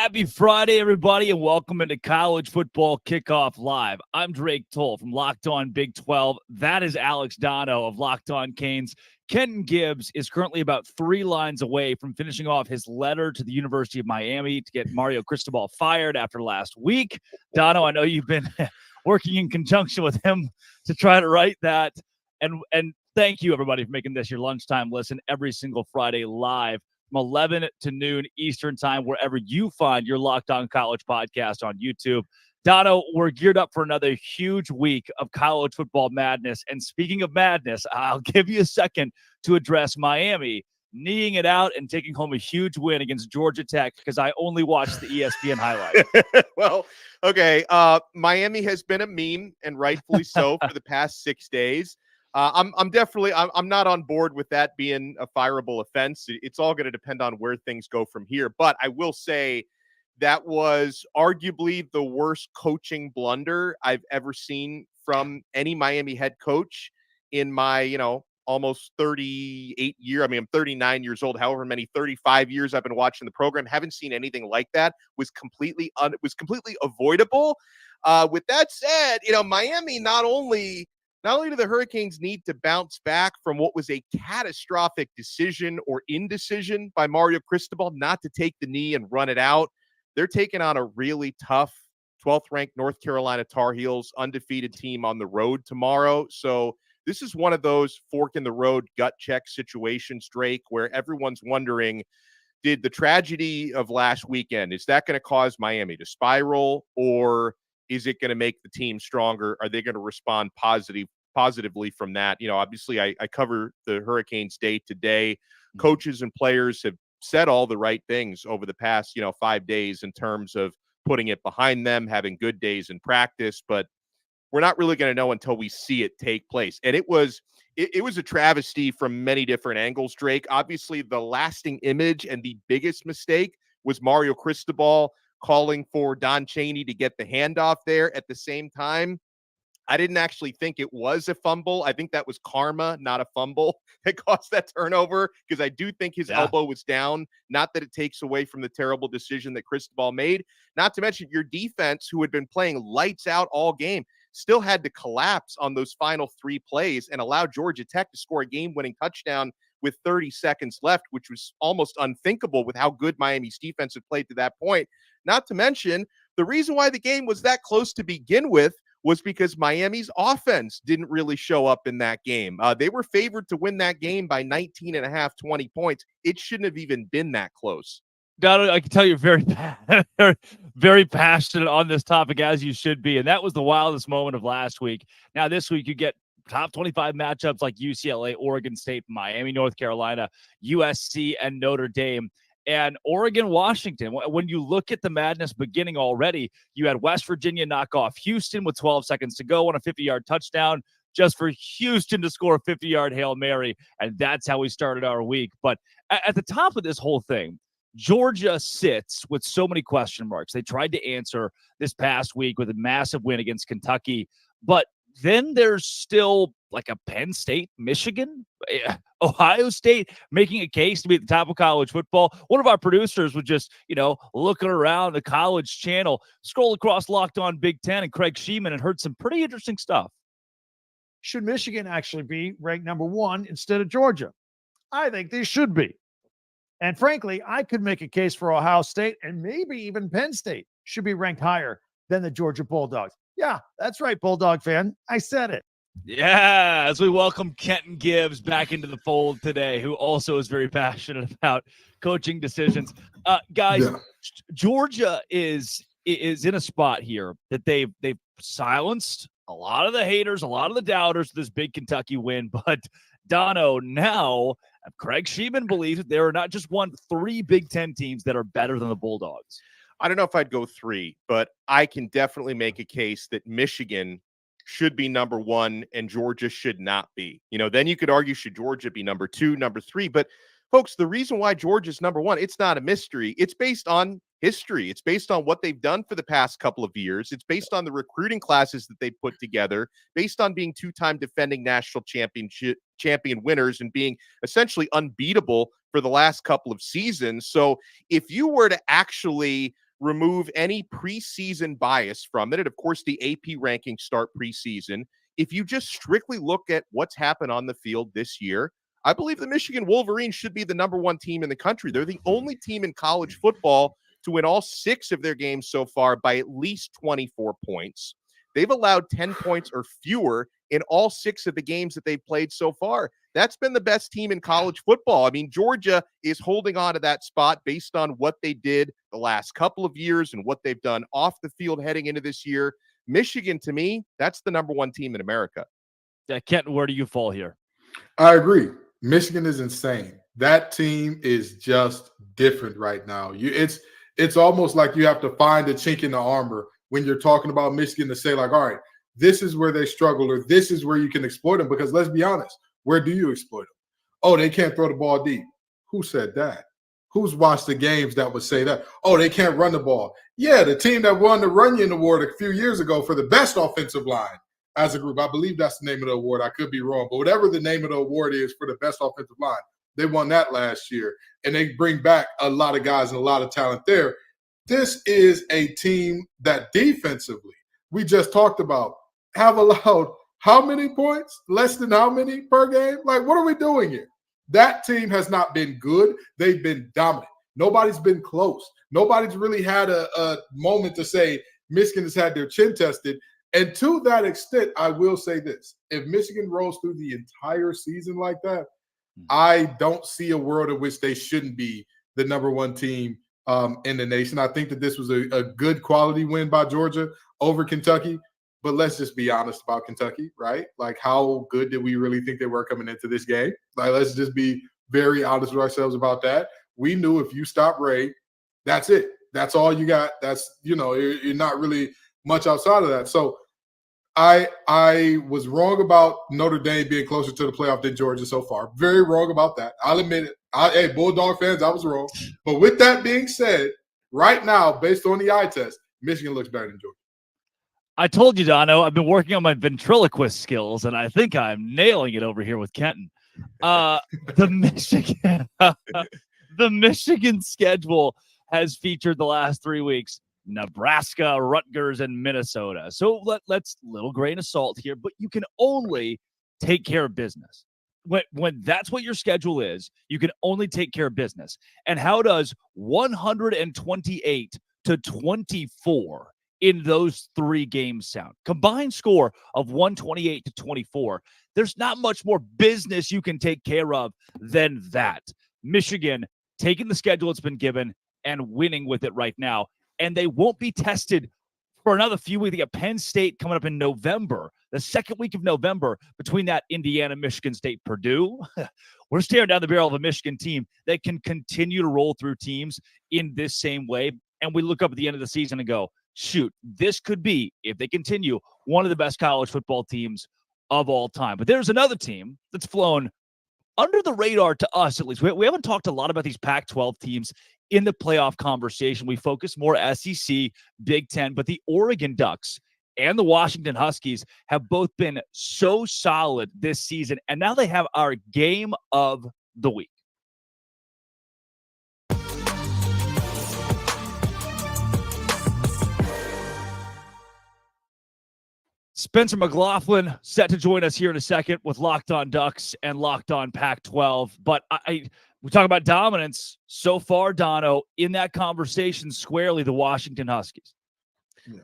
Happy Friday, everybody, and welcome into College Football Kickoff Live. I'm Drake Toll from Locked On Big 12. That is Alex Dono of Locked On Canes. Kenton Gibbs is currently about 3 lines away from finishing off his letter to the University of Miami to get Mario Cristobal fired after last week. Dono, I know you've been working in conjunction with him to try to write that. And thank you, everybody, for making this your lunchtime listen every single Friday live from 11 to noon Eastern time, wherever you find your Locked On College podcast on YouTube. Dono, we're geared up for another huge week of college football madness. And speaking of madness, I'll give you a second to address Miami kneeing it out and taking home a huge win against Georgia Tech because I only watched the ESPN highlight. Well, okay. Miami has been a meme, and rightfully so, for the past 6 days. I'm not on board with that being a fireable offense. It's all going to depend on where things go from here. But I will say that was arguably the worst coaching blunder I've ever seen from any Miami head coach in my, almost 38 year. I mean, I'm 39 years old, however many 35 years I've been watching the program. Haven't seen anything like that. Was completely avoidable. With that said, Miami not only do the Hurricanes need to bounce back from what was a catastrophic decision or indecision by Mario Cristobal not to take the knee and run it out, they're taking on a really tough 12th-ranked North Carolina Tar Heels undefeated team on the road tomorrow. So this is one of those fork-in-the-road gut check situations, Drake, where everyone's wondering, did the tragedy of last weekend, is that going to cause Miami to spiral, or is it going to make the team stronger? Are they going to respond positively from that? Obviously, I cover the Hurricanes day to day. Coaches and players have said all the right things over the past, 5 days in terms of putting it behind them, having good days in practice, but we're not really going to know until we see it take place. And it was a travesty from many different angles, Drake. Obviously, the lasting image and the biggest mistake was Mario Cristobal calling for Don Chaney to get the handoff there. At the same time, I didn't actually think it was a fumble. I think that was karma, not a fumble, that caused that turnover, because I do think his elbow was down. Not that it takes away from the terrible decision that Cristobal made. Not to mention your defense, who had been playing lights out all game, still had to collapse on those final 3 plays and allow Georgia Tech to score a game-winning touchdown with 30 seconds left, which was almost unthinkable with how good Miami's defense had played to that point. Not to mention, the reason why the game was that close to begin with was because Miami's offense didn't really show up in that game. They were favored to win that game by 19.5, 20 points. It shouldn't have even been that close. Donald, I can tell you're very, very passionate on this topic, as you should be. And that was the wildest moment of last week. Now, this week, you get top 25 matchups like UCLA, Oregon State, Miami, North Carolina, USC, and Notre Dame. And Oregon, Washington. When you look at the madness beginning already, you had West Virginia knock off Houston with 12 seconds to go on a 50-yard touchdown, just for Houston to score a 50-yard Hail Mary. And that's how we started our week. But at the top of this whole thing, Georgia sits with so many question marks. They tried to answer this past week with a massive win against Kentucky. But then there's still like a Penn State, Michigan, Ohio State making a case to be at the top of college football. One of our producers was just, looking around the college channel, scroll across Locked On Big Ten and Craig Sheeman, and heard some pretty interesting stuff. Should Michigan actually be ranked number 1 instead of Georgia? I think they should be. And frankly, I could make a case for Ohio State and maybe even Penn State should be ranked higher than the Georgia Bulldogs. Yeah, that's right, Bulldog fan. I said it. Yeah, as we welcome Kenton Gibbs back into the fold today, who also is very passionate about coaching decisions. Guys, Georgia is in a spot here that they've silenced a lot of the haters, a lot of the doubters of this big Kentucky win. But Dono, now Craig Sheeman believes that there are not just 3 Big Ten teams that are better than the Bulldogs. I don't know if I'd go 3, but I can definitely make a case that Michigan should be number 1 and Georgia should not be. Then you could argue, should Georgia be number 2, number 3? But folks, the reason why Georgia's number 1, it's not a mystery. It's based on history. It's based on what they've done for the past couple of years. It's based on the recruiting classes that they put together, based on being 2-time defending national champion winners and being essentially unbeatable for the last couple of seasons. So if you were to actually remove any preseason bias from it, and of course the AP rankings start preseason, if you just strictly look at what's happened on the field this year, I believe the Michigan Wolverines should be the number one team in the country. They're the only team in college football to win all 6 of their games so far by at least 24 points. They've allowed 10 points or fewer in all 6 of the games that they've played so far. That's been the best team in college football. I mean, Georgia is holding on to that spot based on what they did the last couple of years and what they've done off the field heading into this year. Michigan, to me, that's the number one team in America. Yeah, Kenton, where do you fall here? I agree. Michigan is insane. That team is just different right now. It's almost like you have to find a chink in the armor when you're talking about Michigan to say, like, all right, this is where they struggle, or this is where you can exploit them. Because let's be honest, where do you exploit them? Oh, they can't throw the ball deep. Who said that? Who's watched the games that would say that? Oh, they can't run the ball. Yeah, the team that won the Runyon Award a few years ago for the best offensive line as a group. I believe that's the name of the award. I could be wrong. But whatever the name of the award is for the best offensive line, they won that last year. And they bring back a lot of guys and a lot of talent there. This is a team that defensively, we just talked about, have allowed how many points? Less than how many per game? Like, what are we doing here? That team has not been good. They've been dominant. Nobody's been close. Nobody's really had a moment to say Michigan has had their chin tested. And to that extent, I will say this. If Michigan rolls through the entire season like that, I don't see a world in which they shouldn't be the number one team in the nation. I think that this was a good quality win by Georgia over Kentucky. But let's just be honest about Kentucky, right? Like, how good did we really think they were coming into this game? Like, let's just be very honest with ourselves about that. We knew if you stop Ray, that's it. That's all you got. That's, you're not really much outside of that. So I was wrong about Notre Dame being closer to the playoff than Georgia so far. Very wrong about that. I'll admit it. Hey, Bulldog fans, I was wrong. But with that being said, right now, based on the eye test, Michigan looks better than Georgia. I told you, Dono, I've been working on my ventriloquist skills, and I think I'm nailing it over here with Kenton. The Michigan schedule has featured the last 3 weeks Nebraska, Rutgers, and Minnesota. So let's little grain of salt here, but you can only take care of business. When that's what your schedule is, you can only take care of business. And how does 128 to 24 in those 3 games sound? Combined score of 128 to 24. There's not much more business you can take care of than that. Michigan taking the schedule it's been given and winning with it right now. And they won't be tested for another few weeks. They got Penn State coming up in November, the second week of November. Between that, Indiana, Michigan State, Purdue. We're staring down the barrel of a Michigan team that can continue to roll through teams in this same way. And we look up at the end of the season and go, shoot, this could be, if they continue, one of the best college football teams of all time. But there's another team that's flown under the radar to us, at least. We haven't talked a lot about these Pac-12 teams in the playoff conversation. We focus more SEC, Big Ten, but the Oregon Ducks and the Washington Huskies have both been so solid this season, and now they have our game of the week. Spencer McLaughlin set to join us here in a second with Locked On Ducks and Locked On Pac-12. But we talk about dominance so far, Dono, in that conversation squarely, the Washington Huskies.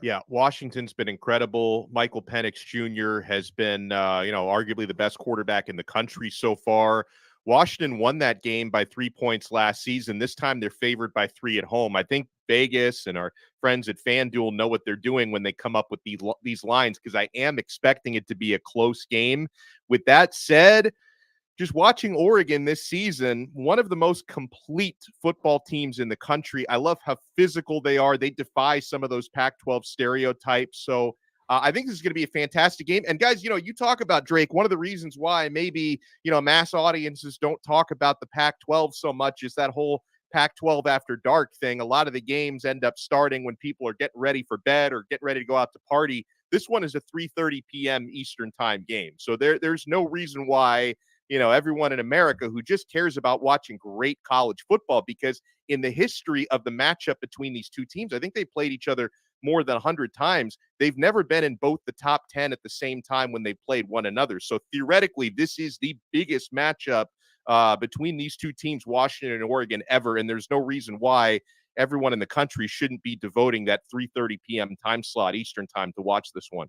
Yeah, Washington's been incredible. Michael Penix Jr. has been, arguably the best quarterback in the country so far. Washington won that game by 3 points last season. This time they're favored by 3 at home. I think Vegas and our friends at FanDuel know what they're doing when they come up with these lines, because I am expecting it to be a close game. With that said, just watching Oregon this season, one of the most complete football teams in the country. I love how physical they are. They defy some of those Pac-12 stereotypes. So I think this is going to be a fantastic game. And guys, you talk about Drake. One of the reasons why maybe, mass audiences don't talk about the Pac-12 so much is that whole Pac-12 after dark thing. A lot of the games end up starting when people are getting ready for bed or getting ready to go out to party. This one is a 3:30 p.m. Eastern time game. So there's no reason why, everyone in America who just cares about watching great college football, because in the history of the matchup between these two teams, I think they played each other more than 100 times. They've never been in both the top 10 at the same time when they played one another. So theoretically, this is the biggest matchup between these two teams, Washington and Oregon, ever. And there's no reason why everyone in the country shouldn't be devoting that 3:30 p.m. time slot Eastern time to watch this one.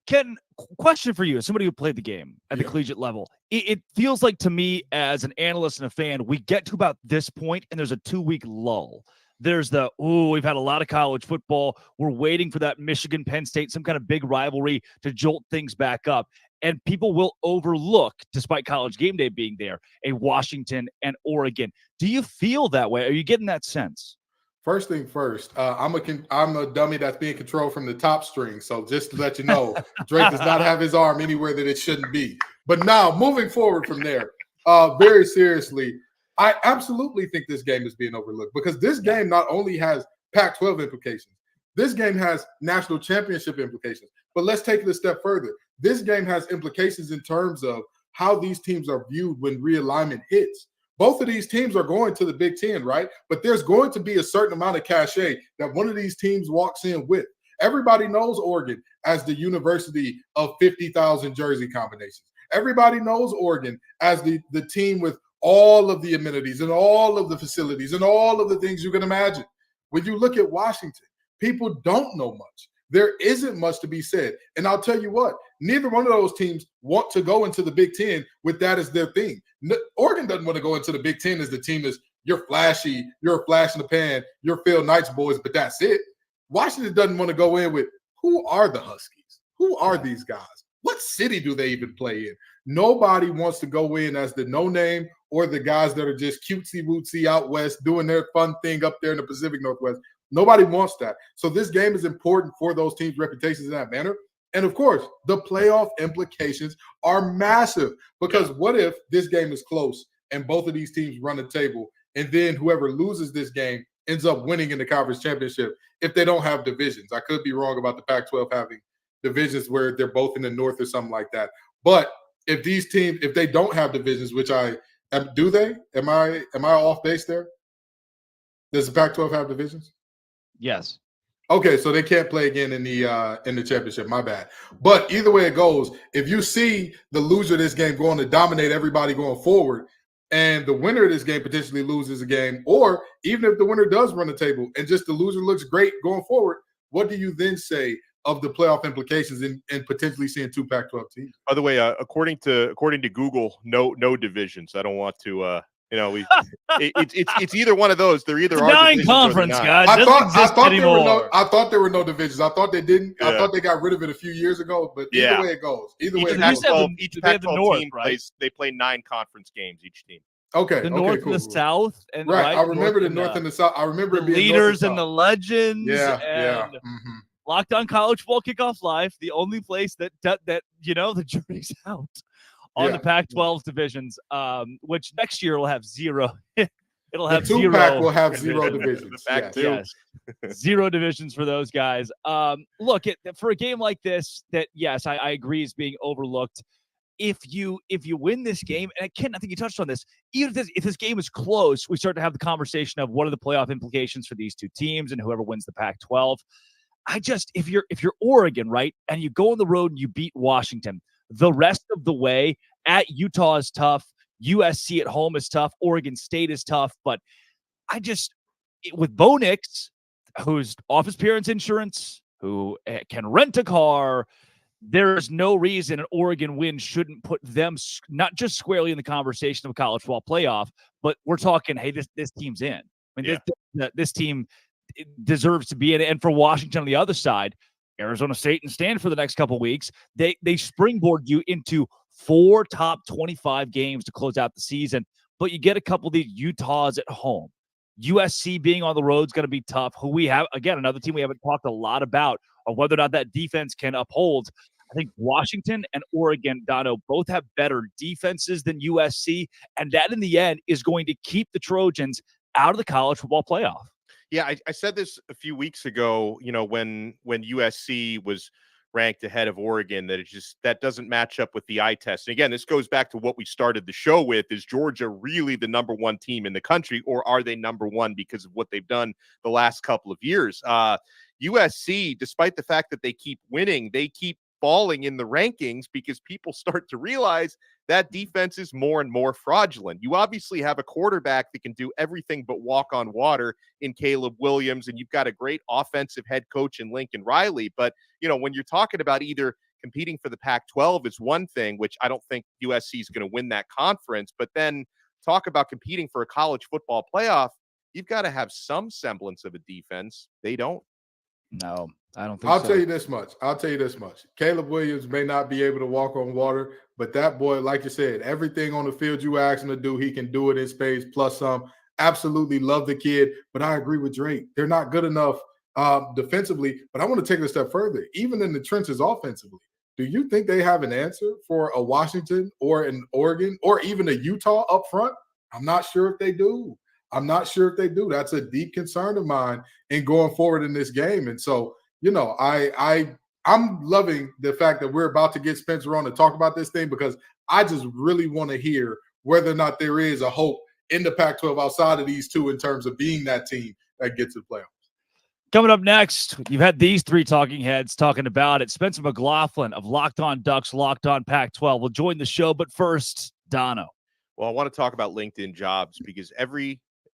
Ken, question for you, as somebody who played the game at the collegiate level, it feels like to me as an analyst and a fan, we get to about this point and there's a 2-week lull. There's we've had a lot of college football. We're waiting for that Michigan, Penn State, some kind of big rivalry to jolt things back up. And people will overlook, despite College Game Day being there, a Washington and Oregon. Do you feel that way? Are you getting that sense? First thing first, I'm a dummy that's being controlled from the top string. So just to let you know, Drake does not have his arm anywhere that it shouldn't be. But now, moving forward from there, very seriously, I absolutely think this game is being overlooked, because this game not only has Pac-12 implications, this game has national championship implications. But let's take it a step further. This game has implications in terms of how these teams are viewed when realignment hits. Both of these teams are going to the Big Ten, right? But there's going to be a certain amount of cachet that one of these teams walks in with. Everybody knows Oregon as the university of 50,000 jersey combinations. Everybody knows Oregon as the team with all of the amenities and all of the facilities and all of the things you can imagine. When you look at Washington, people don't know much. There isn't much to be said. And I'll tell you what, neither one of those teams want to go into the Big Ten with that as their thing. Oregon doesn't want to go into the Big Ten as the team is, you're flashy, you're a flash in the pan, you're Phil Knight's boys, but that's it. Washington doesn't want to go in with, who are the Huskies? Who are these guys? What city do they even play in? Nobody wants to go in as the no-name or the guys that are just cutesy-wootsy out west doing their fun thing up there in the Pacific Northwest. Nobody wants that. So this game is important for those teams' reputations in that manner. And of course, the playoff implications are massive, because what if this game is close and both of these teams run the table, and then whoever loses this game ends up winning in the conference championship if they don't have divisions? I could be wrong about the Pac-12 having divisions where they're both in the North or something like that. But if these teams, if they don't have divisions, which do they? Am I off base there? Does the Pac-12 have divisions? Yes. Okay, so they can't play again in the championship. My bad. But either way it goes, if you see the loser of this game going to dominate everybody going forward, and the winner of this game potentially loses a game, or even if the winner does run the table and just the loser looks great going forward, what do you then say of the playoff implications and potentially seeing two Pac-12 teams? By the way, according to Google, no divisions. I don't want to. It's either one of those. They're either nine conference, guys. I thought there were no divisions. I thought they didn't. Yeah. I thought they got rid of it a few years ago. But either way it goes. Each Pac-12 team plays. They play 9 conference games each team. Okay. The North cool, and the South, and right. I remember the North and the South. I remember the it being leaders and the legends. Yeah. Locked On College Football Kickoff Live, the only place that the jury's out on the Pac-12 divisions, which next year will have zero. It'll have the 2-pack will have 0 divisions. Yes. 0 divisions for those guys. Look, for a game like this, that yes, I agree is being overlooked. If you win this game, and Ken, I think you touched on this, even if this game is close, we start to have the conversation of what are the playoff implications for these two teams and whoever wins the Pac-12. If you're Oregon, right, and you go on the road and you beat Washington, the rest of the way at Utah is tough. USC at home is tough. Oregon State is tough. But with Bo Nix, who's office appearance insurance, who can rent a car, there is no reason an Oregon win shouldn't put them not just squarely in the conversation of a college football playoff, but we're talking, hey, this team's in. I mean, this team deserves to be in. And for Washington on the other side, Arizona State and Stanford for the next couple of weeks, they springboard you into 4 top 25 games to close out the season. But you get a couple of these Utahs at home. USC being on the road is going to be tough. Who we have, again, another team we haven't talked a lot about, or whether or not that defense can uphold. I think Washington and Oregon, Dono, both have better defenses than USC, and that in the end is going to keep the Trojans out of the college football playoff. Yeah, I said this a few weeks ago, when USC was ranked ahead of Oregon, that doesn't match up with the eye test. And again, this goes back to what we started the show with. Is Georgia really the number one team in the country, or are they number one because of what they've done the last couple of years? USC, despite the fact that they keep winning, they keep falling in the rankings because people start to realize that defense is more and more fraudulent. You obviously have a quarterback that can do everything but walk on water in Caleb Williams, and you've got a great offensive head coach in Lincoln Riley. But, when you're talking about either competing for the Pac-12 is one thing, which I don't think USC is going to win that conference, but then talk about competing for a college football playoff, you've got to have some semblance of a defense. They don't. No, I don't think I'll so. tell you this much. Caleb Williams may not be able to walk on water, but that boy, like you said, everything on the field you ask him to do, he can do it in space plus some. Absolutely love the kid, but I agree with Drake. They're not good enough defensively, but I want to take it a step further. Even in the trenches offensively, do you think they have an answer for a Washington or an Oregon or even a Utah up front? I'm not sure if they do. That's a deep concern of mine in going forward in this game. And so, I'm loving the fact that we're about to get Spencer on to talk about this thing, because I just really want to hear whether or not there is a hope in the Pac-12 outside of these two in terms of being that team that gets to the playoffs. Coming up next, you've had these three talking heads talking about it. Spencer McLaughlin of Locked On Ducks, Locked On Pac-12 will join the show. But first, Dono. Well, I want to talk about LinkedIn Jobs because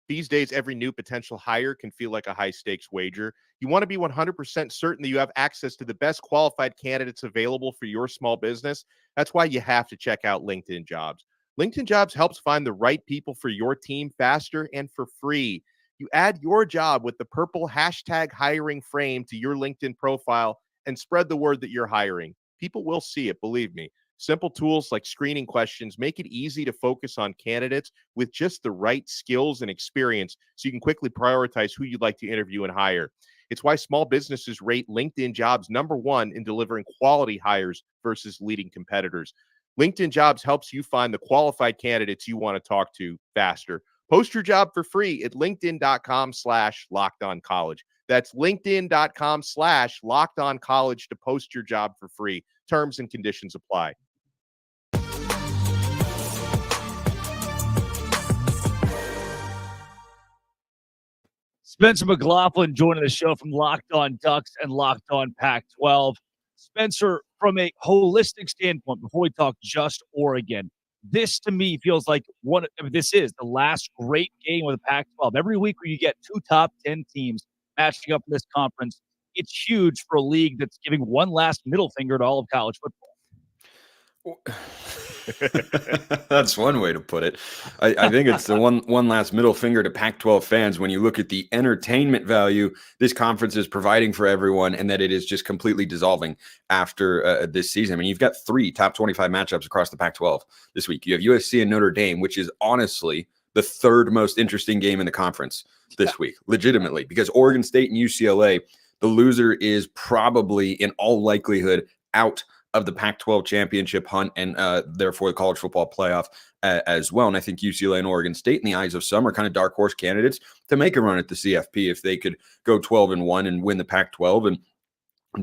these days, every new potential hire can feel like a high-stakes wager. You want to be 100% certain that you have access to the best qualified candidates available for your small business. That's why you have to check out LinkedIn Jobs. LinkedIn Jobs helps find the right people for your team faster and for free. You add your job with the purple #hiring frame to your LinkedIn profile and spread the word that you're hiring. People will see it, believe me. Simple tools like screening questions make it easy to focus on candidates with just the right skills and experience so you can quickly prioritize who you'd like to interview and hire. It's why small businesses rate LinkedIn Jobs #1 in delivering quality hires versus leading competitors. LinkedIn Jobs helps you find the qualified candidates you want to talk to faster. Post your job for free at linkedin.com/lockedoncollege. That's linkedin.com/lockedoncollege to post your job for free. Terms and conditions apply. Spencer McLaughlin joining the show from Locked On Ducks and Locked On Pac-12. Spencer, from a holistic standpoint, before we talk just Oregon, this to me feels like this is the last great game of the Pac-12. Every week where you get two top 10 teams matching up in this conference, it's huge for a league that's giving one last middle finger to all of college football. That's one way to put it. I think it's the one last middle finger to Pac-12 fans when you look at the entertainment value this conference is providing for everyone, and that it is just completely dissolving after this season. I mean, you've got 3 top 25 matchups across the Pac-12 this week. You have USC and Notre Dame, which is honestly the 3rd most interesting game in the conference this week, legitimately, because Oregon State and UCLA, the loser is probably in all likelihood out of the Pac-12 championship hunt and therefore the college football playoff as well. And I think UCLA and Oregon State, in the eyes of some, are kind of dark horse candidates to make a run at the CFP if they could go 12-1 and win the Pac-12 and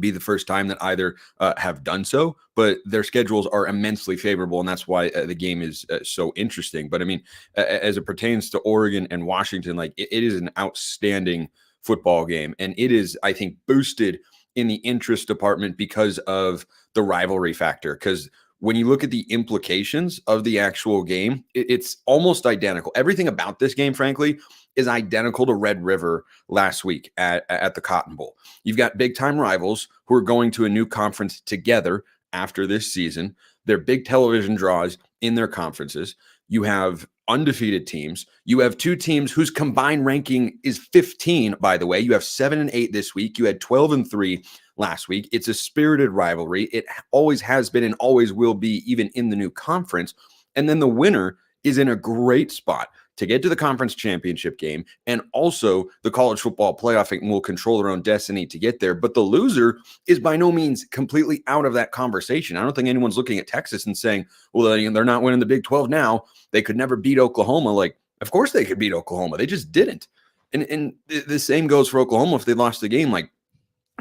be the first time that either have done so. But their schedules are immensely favorable, and that's why the game is so interesting. But I mean, as it pertains to Oregon and Washington, like it is an outstanding football game, and it is, I think, boosted in the interest department because of the rivalry factor. Because when you look at the implications of the actual game, it's almost identical. Everything about this game, frankly, is identical to Red River last week at the Cotton Bowl. You've got big time rivals who are going to a new conference together after this season. They're big television draws in their conferences. You have undefeated teams. You have 2 teams whose combined ranking is 15, by the way. You have 7 and 8 this week. You had 12 and 3 last week. It's a spirited rivalry. It always has been and always will be, even in the new conference. And then the winner is in a great spot to get to the conference championship game, and also the college football playoff and will control their own destiny to get there. But the loser is by no means completely out of that conversation. I don't think anyone's looking at Texas and saying, well, they're not winning the Big 12 now. They could never beat Oklahoma. Like, of course they could beat Oklahoma. They just didn't. And the same goes for Oklahoma if they lost the game. Like,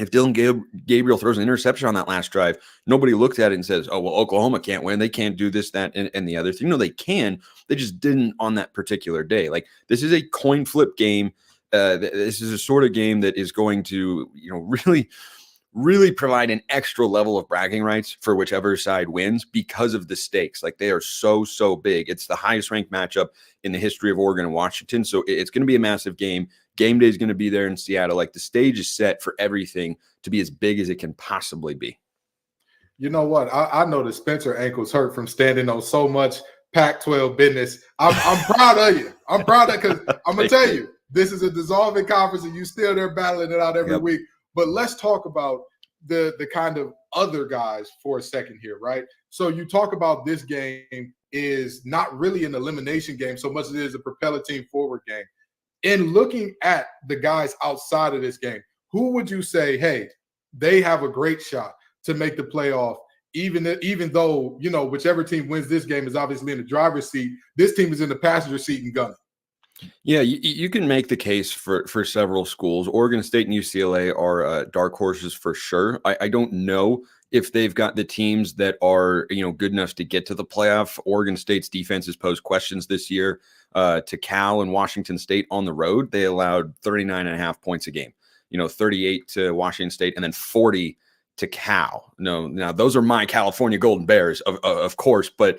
If Dylan Gabriel throws an interception on that last drive, nobody looks at it and says, oh, well, Oklahoma can't win. They can't do this, that, and the other thing. No, they can. They just didn't on that particular day. Like, this is a coin flip game. This is a sort of game that is going to, really provide an extra level of bragging rights for whichever side wins because of the stakes. Like, they are so big. It's the highest ranked matchup in the history of Oregon and Washington. So it's going to be a massive game. Game day is going to be there in Seattle. Like, the stage is set for everything to be as big as it can possibly be. You know what? I know that Spencer ankles hurt from standing on so much Pac-12 business. I'm proud of you. I'm proud of, because I'm going to tell you, this is a dissolving conference and you still there battling it out every week. But let's talk about the kind of other guys for a second here, right? So you talk about this game is not really an elimination game so much as it is a propel a team forward game. In looking at the guys outside of this game, who would you say, hey, they have a great shot to make the playoff, even though, whichever team wins this game is obviously in the driver's seat, this team is in the passenger seat and gunning? Yeah, you can make the case for several schools. Oregon State and UCLA are dark horses for sure. I don't know if they've got the teams that are, good enough to get to the playoff. Oregon State's defense has posed questions this year to Cal and Washington State on the road. They allowed 39.5 points a game, 38 to Washington State and then 40 to Cal. Now those are my California Golden Bears, of course, but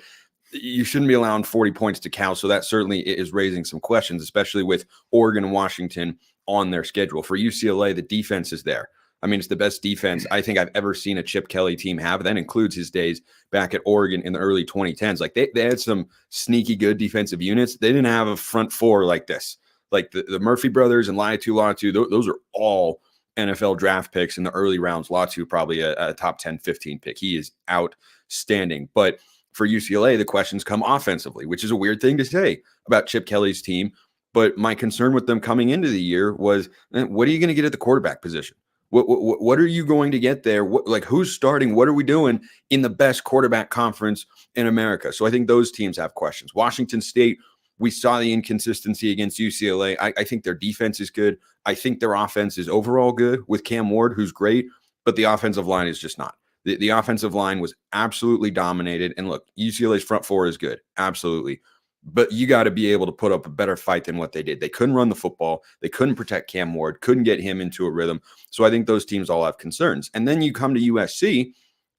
you shouldn't be allowing 40 points to Cal. So that certainly is raising some questions, especially with Oregon and Washington on their schedule. For UCLA, the defense is there. I mean, it's the best defense I think I've ever seen a Chip Kelly team have. That includes his days back at Oregon in the early 2010s. Like, they had some sneaky good defensive units. They didn't have a front four like this. Like the Murphy brothers and Latu, those are all NFL draft picks in the early rounds. Latu probably a top 10, 15 pick. He is outstanding. But for UCLA, the questions come offensively, which is a weird thing to say about Chip Kelly's team. But my concern with them coming into the year was, what are you going to get at the quarterback position? What are you going to get there? Who's starting? What are we doing in the best quarterback conference in America? So I think those teams have questions. Washington State, we saw the inconsistency against UCLA. I think their defense is good. I think their offense is overall good with Cam Ward, who's great, but the offensive line is just not. The offensive line was absolutely dominated. And look, UCLA's front four is good. Absolutely. But you got to be able to put up a better fight than what they did. They couldn't run the football. They couldn't protect Cam Ward, couldn't get him into a rhythm. So I think those teams all have concerns. And then you come to USC,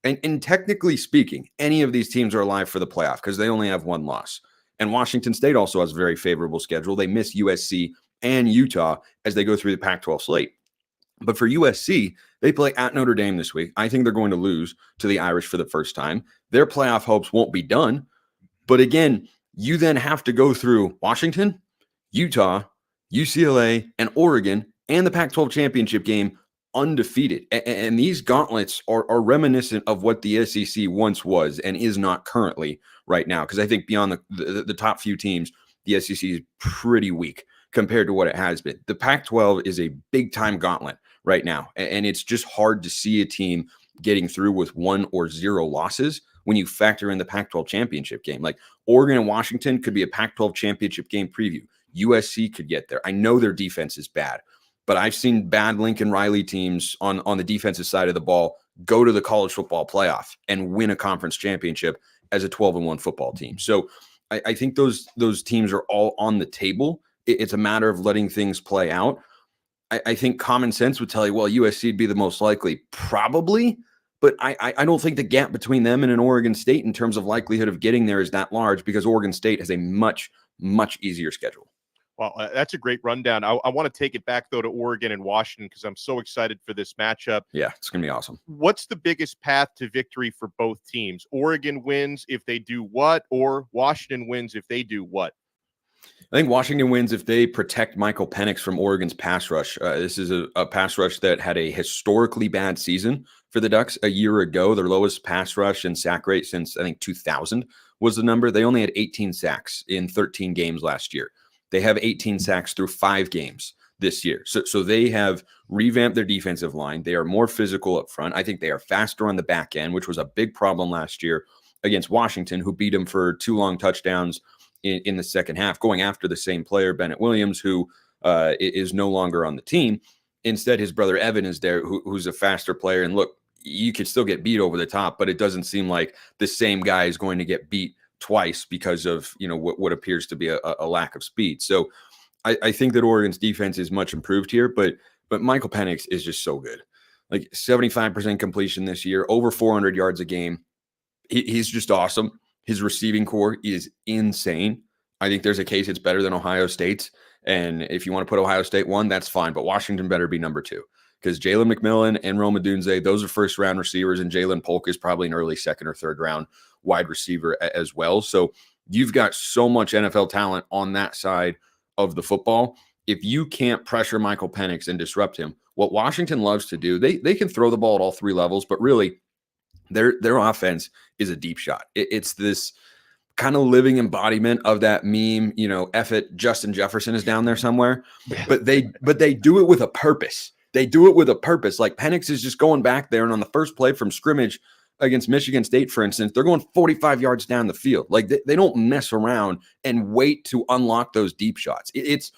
and technically speaking, any of these teams are alive for the playoff because they only have one loss. And Washington State also has a very favorable schedule. They miss USC and Utah as they go through the Pac-12 slate. But for USC, they play at Notre Dame this week. I think they're going to lose to the Irish for the first time. Their playoff hopes won't be done. But again, you then have to go through Washington, Utah, UCLA, and Oregon, and the Pac-12 championship game undefeated. And these gauntlets are reminiscent of what the SEC once was and is not currently right now. Because I think beyond the top few teams, the SEC is pretty weak compared to what it has been. The Pac-12 is a big-time gauntlet right now, and it's just hard to see a team getting through with 1 or 0 losses when you factor in the Pac-12 championship game. Like, Oregon and Washington could be a Pac-12 championship game preview. USC could get there. I know their defense is bad, but I've seen bad Lincoln Riley teams on the defensive side of the ball go to the college football playoff and win a conference championship as a 12-1 football team. So I think those teams are all on the table. It's a matter of letting things play out. I think common sense would tell you, well, USC would be the most likely, probably, but I don't think the gap between them and an Oregon State in terms of likelihood of getting there is that large because Oregon State has a much, much easier schedule. Well, that's a great rundown. I want to take it back, though, to Oregon and Washington because I'm so excited for this matchup. Yeah, it's going to be awesome. What's the biggest path to victory for both teams? Oregon wins if they do what, or Washington wins if they do what? I think Washington wins if they protect Michael Penix from Oregon's pass rush. This is a pass rush that had a historically bad season for the Ducks a year ago. Their lowest pass rush and sack rate since, I think, 2000 was the number. They only had 18 sacks in 13 games last year. They have 18 sacks through 5 games this year. So they have revamped their defensive line. They are more physical up front. I think they are faster on the back end, which was a big problem last year against Washington, who beat them for 2 long touchdowns in the second half, going after the same player, Bennett Williams, who is no longer on the team. Instead, his brother Evan is there, who's a faster player. And look, you could still get beat over the top, but it doesn't seem like the same guy is going to get beat twice because of, what appears to be a lack of speed. So I think that Oregon's defense is much improved here, but Michael Penix is just so good. Like 75% completion this year, over 400 yards a game. He's just awesome. His receiving core is insane. I think there's a case it's better than Ohio State's. And if you want to put Ohio State 1, that's fine. But Washington better be number 2 because Jalen McMillan and Rome Odunze, those are first-round receivers, and Jalen Polk is probably an early second or third round wide receiver as well. So you've got so much NFL talent on that side of the football. If you can't pressure Michael Penix and disrupt him, what Washington loves to do, they can throw the ball at all 3 levels, but really their offense is a deep shot. It's this kind of living embodiment of that meme, F it, Justin Jefferson is down there somewhere, but they do it with a purpose. They do it with a purpose. Like Penix is just going back there, and on the first play from scrimmage against Michigan State, for instance, they're going 45 yards down the field. Like they don't mess around and wait to unlock those deep shots. It's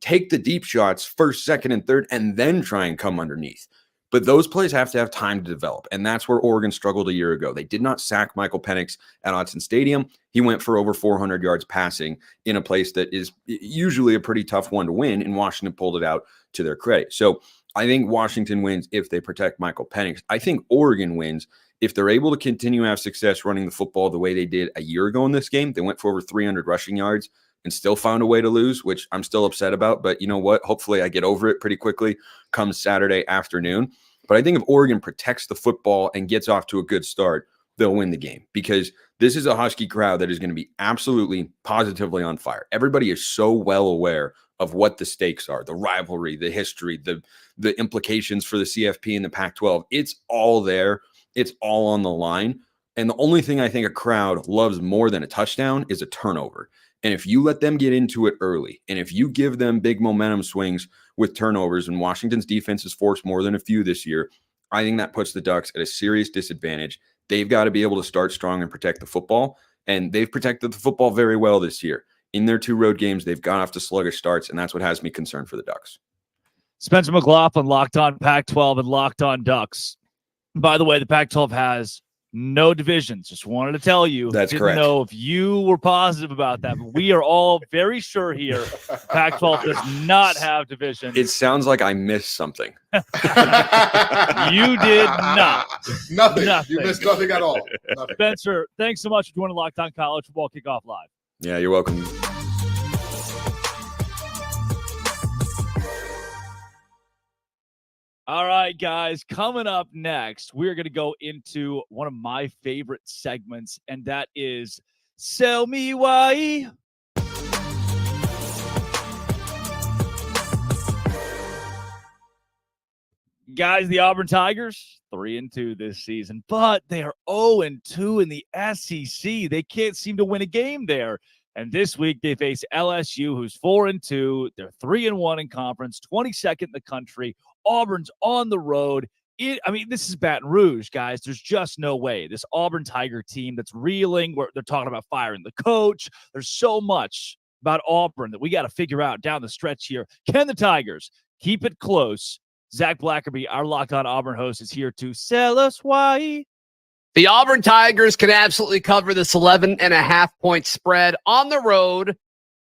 take the deep shots first, second, and third, and then try and come underneath. But those plays have to have time to develop, and that's where Oregon struggled a year ago. They did not sack Michael Penix at Autzen Stadium. He went for over 400 yards passing in a place that is usually a pretty tough one to win, and Washington pulled it out to their credit. So I think Washington wins if they protect Michael Penix. I think Oregon wins if they're able to continue to have success running the football the way they did a year ago in this game. They went for over 300 rushing yards and still found a way to lose, which I'm still upset about. But you know what? Hopefully I get over it pretty quickly come Saturday afternoon. But I think if Oregon protects the football and gets off to a good start, they'll win the game, because this is a Husky crowd that is going to be absolutely positively on fire. Everybody is so well aware of what the stakes are, the rivalry, the history, the implications for the CFP and the Pac-12. It's all there. It's all on the line. And the only thing I think a crowd loves more than a touchdown is a turnover. And if you let them get into it early, and if you give them big momentum swings with turnovers, and Washington's defense has forced more than a few this year, I think that puts the Ducks at a serious disadvantage. They've got to be able to start strong and protect the football, and they've protected the football very well this year. In their 2 road games, they've gone off to sluggish starts, and that's what has me concerned for the Ducks. Spencer McLaughlin, Locked On Pac-12 and Locked On Ducks. By the way, the Pac-12 has no divisions. Just wanted to tell you. That's Didn't correct. know if you were positive about that, but we are all very sure here. Pac-12 does not have divisions. It sounds like I missed something. You did not. Nothing. Nothing. You missed nothing at all. Nothing. Spencer, thanks so much for joining Locked On College Football Kickoff Live. Yeah, you're welcome. All right, guys, coming up next, we're going to go into one of my favorite segments, and that is Sell Me Why. Guys, the Auburn Tigers, 3-2 this season, but they are 0-2 in the SEC. They can't seem to win a game there. And this week they face LSU, who's 4-2. They're 3-1 in conference, 22nd in the country. Auburn's on the road. This is Baton Rouge, guys. There's just no way. This Auburn Tiger team that's reeling, where they're talking about firing the coach. There's so much about Auburn that we got to figure out down the stretch here. Can the Tigers keep it close? Zach Blackerby, our Locked On Auburn host, is here to sell us why. The Auburn Tigers can absolutely cover this 11.5-point spread on the road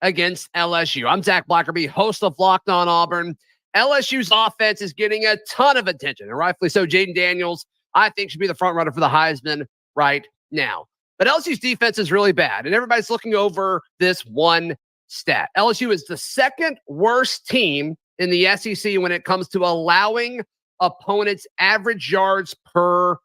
against LSU. I'm Zach Blackerby, host of Locked On Auburn. LSU's offense is getting a ton of attention, and rightfully so. Jaden Daniels, I think, should be the front runner for the Heisman right now. But LSU's defense is really bad, and everybody's looking over this one stat. LSU is the second worst team in the SEC when it comes to allowing opponents' average yards per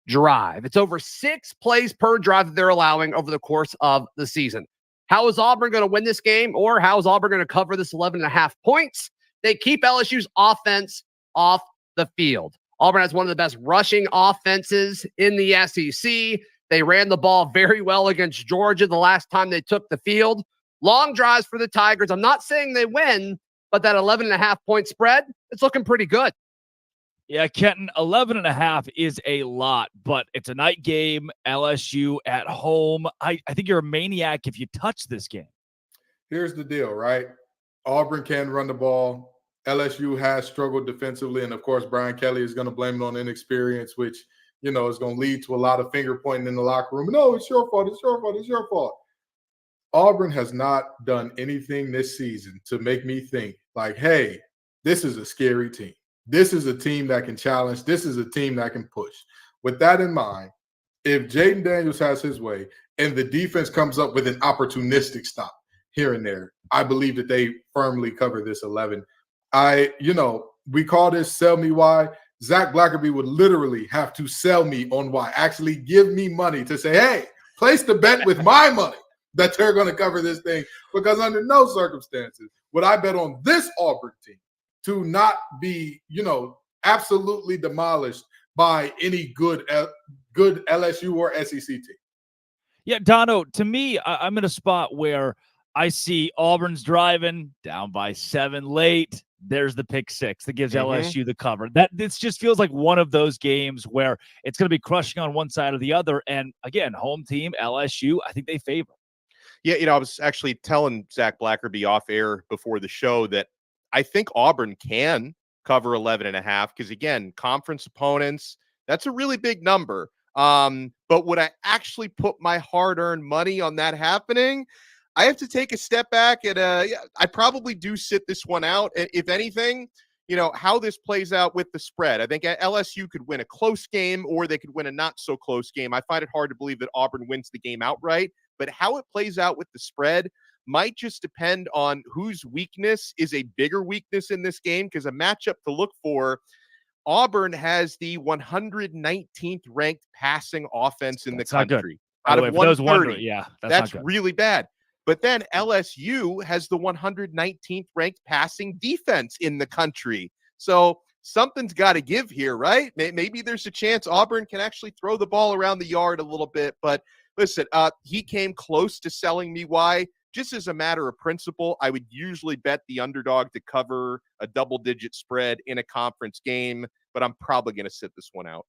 drive. It's over 6 plays per drive that they're allowing over the course of the season. How is Auburn going to win this game, or how is Auburn going to cover this 11.5 points? They keep LSU's offense off the field. Auburn has one of the best rushing offenses in the SEC. They ran the ball very well against Georgia the last time they took the field. Long drives for the Tigers. I'm not saying they win, but that 11.5-point spread, it's looking pretty good. Yeah, Kenton, 11.5 is a lot, but it's a night game, LSU at home. I think you're a maniac if you touch this game. Here's the deal, right? Auburn can run the ball. LSU has struggled defensively, and of course, Brian Kelly is going to blame it on inexperience, which is going to lead to a lot of finger pointing in the locker room. No, it's your fault. It's your fault. It's your fault. Auburn has not done anything this season to make me think like, hey, this is a scary team. This is a team that can challenge. This is a team that can push. With that in mind, if Jaden Daniels has his way and the defense comes up with an opportunistic stop here and there, I believe that they firmly cover this 11. We call this sell me why. Zach Blackerby would literally have to sell me on why. Actually give me money to say, hey, place the bet with my money that they're going to cover this thing, because under no circumstances would I bet on this Auburn team to not be, absolutely demolished by any good LSU or SEC team. Yeah, Dono, to me, I'm in a spot where I see Auburn's driving down by 7 late. There's the pick 6 that gives LSU the cover. This just feels like one of those games where it's going to be crushing on one side or the other. And again, home team, LSU, I think they favor. Yeah, I was actually telling Zach Blackerby off air before the show that I think Auburn can cover 11.5 because, again, conference opponents, that's a really big number. But would I actually put my hard-earned money on that happening? I have to take a step back and I probably do sit this one out. If anything, how this plays out with the spread. I think LSU could win a close game or they could win a not so close game. I find it hard to believe that Auburn wins the game outright, but how it plays out with the spread might just depend on whose weakness is a bigger weakness in this game, because a matchup to look for, Auburn has the 119th ranked passing offense in the country. Out of 130. That's really bad. But then LSU has the 119th ranked passing defense in the country. So something's got to give here, right? Maybe there's a chance Auburn can actually throw the ball around the yard a little bit. But listen, he came close to selling me why. Just as a matter of principle, I would usually bet the underdog to cover a double-digit spread in a conference game, but I'm probably going to sit this one out.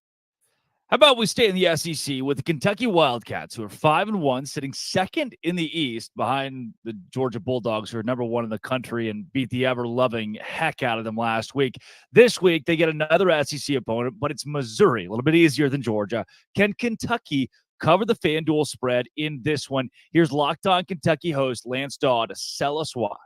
How about we stay in the SEC with the Kentucky Wildcats, who are 5-1, sitting second in the East behind the Georgia Bulldogs, who are number 1 in the country and beat the ever-loving heck out of them last week. This week, they get another SEC opponent, but it's Missouri, a little bit easier than Georgia. Can Kentucky cover the FanDuel spread in this one? Here's Locked On Kentucky host Lance Daw to sell us why.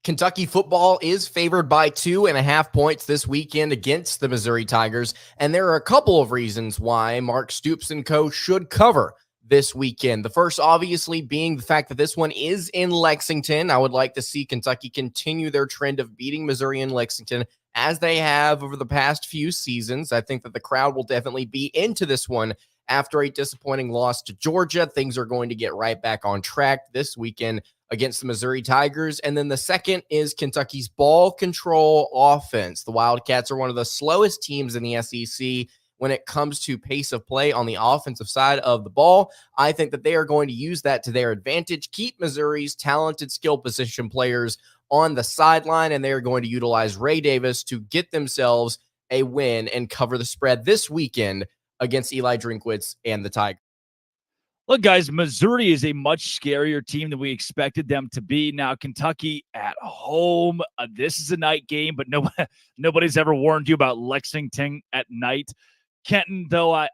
Kentucky football is favored by 2.5 points this weekend against the Missouri Tigers, and there are a couple of reasons why Mark Stoops and co should cover this weekend. The first, obviously, being the fact that this one is in Lexington. I would like to see Kentucky continue their trend of beating Missouri in Lexington as they have over the past few seasons. I think that the crowd will definitely be into this one. After a disappointing loss to Georgia, things are going to get right back on track this weekend against the Missouri Tigers. And then the second is Kentucky's ball control offense. The Wildcats are one of the slowest teams in the SEC when it comes to pace of play on the offensive side of the ball. I think that they are going to use that to their advantage, keep Missouri's talented skill position players on the sideline, and they are going to utilize Ray Davis to get themselves a win and cover the spread this weekend against Eli Drinkwitz and the Tigers. Look, guys, Missouri is a much scarier team than we expected them to be. Now, Kentucky at home. This is a night game, but nobody's ever warned you about Lexington at night. Kenton, though, I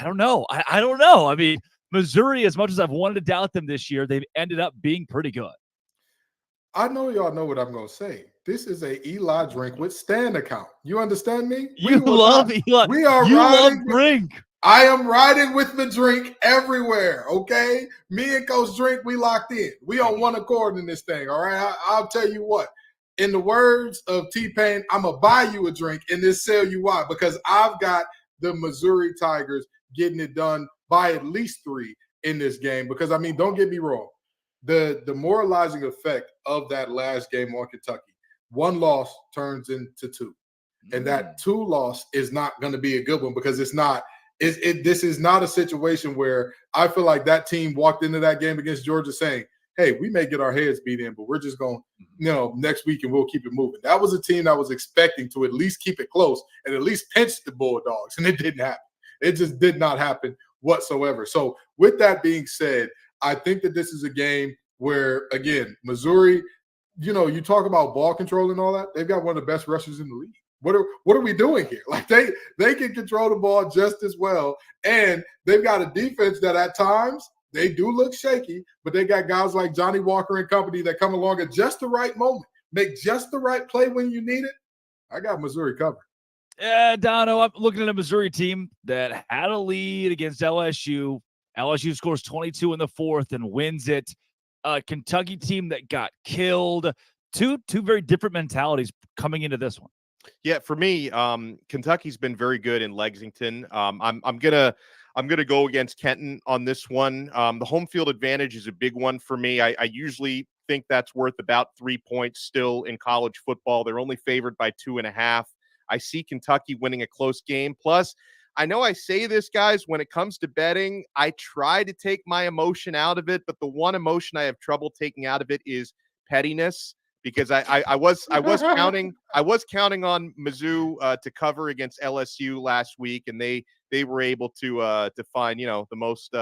don't know. I don't know. I mean, Missouri, as much as I've wanted to doubt them this year, they've ended up being pretty good. I know y'all know what I'm going to say. This is a Eli Drinkwitz stand account. You understand me? You love Eli. We are you love riding Drink. I am riding with the drink everywhere, okay? Me and Coach Drink, we locked in. We on one accord in this thing, all right? I'll tell you what. In the words of T-Pain, I'm going to buy you a drink and then sell you why. Because I've got the Missouri Tigers getting it done by at least 3 in this game. Because, I mean, don't get me wrong. The demoralizing effect of that last game on Kentucky, 1 loss turns into 2. And that 2 loss is not going to be a good one because it's not – this is not a situation where I feel like that team walked into that game against Georgia saying, hey, we may get our heads beat in, but we're just going, next week and we'll keep it moving. That was a team that was expecting to at least keep it close and at least pinch the Bulldogs, and it didn't happen. It just did not happen whatsoever. So with that being said, I think that this is a game where, again, Missouri, you talk about ball control and all that. They've got one of the best rushers in the league. What are we doing here? Like they can control the ball just as well, and they've got a defense that at times they do look shaky, but they got guys like Johnny Walker and company that come along at just the right moment, make just the right play when you need it. I got Missouri covered. Yeah, Dono, I'm looking at a Missouri team that had a lead against LSU. LSU scores 22 in the fourth and wins it. A Kentucky team that got killed. Two very different mentalities coming into this one. Yeah, for me, Kentucky's been very good in Lexington. I'm gonna go against Kenton on this one. The home field advantage is a big one for me. I usually think that's worth about 3 points still in college football. They're only favored by 2.5. I see Kentucky winning a close game. Plus, I know I say this, guys, when it comes to betting, I try to take my emotion out of it, but the one emotion I have trouble taking out of it is pettiness. Because I was counting on Mizzou to cover against LSU last week, and they were able to find the most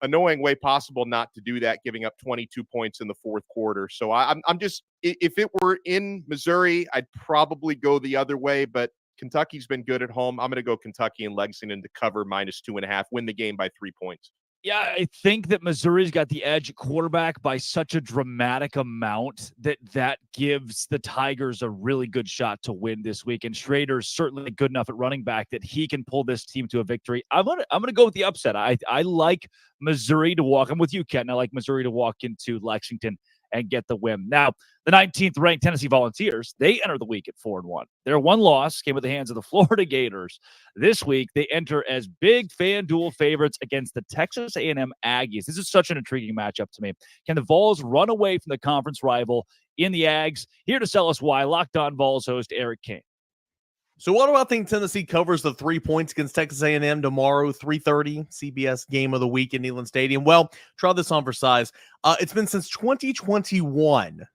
annoying way possible not to do that, giving up 22 points in the fourth quarter. So I'm just, if it were in Missouri, I'd probably go the other way, but Kentucky's been good at home. I'm going to go Kentucky and Lexington to cover -2.5, win the game by 3 points. Yeah, I think that Missouri's got the edge at quarterback by such a dramatic amount that gives the Tigers a really good shot to win this week. And Schrader's certainly good enough at running back that he can pull this team to a victory. I'm gonna go with the upset. I like Missouri to walk. I'm with you, Ken. I like Missouri to walk into Lexington and get the win. Now, the 19th ranked Tennessee Volunteers, they enter the week at 4-1. Their one loss came at the hands of the Florida Gators. This week, they enter as big FanDuel favorites against the Texas A&M Aggies. This is such an intriguing matchup to me. Can the Vols run away from the conference rival in the Ags? Here to tell us why, Locked On Vols host Eric Kane. So what do I think Tennessee covers the 3 points against Texas A&M tomorrow, 3:30, CBS game of the week in Neyland Stadium? Well, try this on for size. It's been since 2021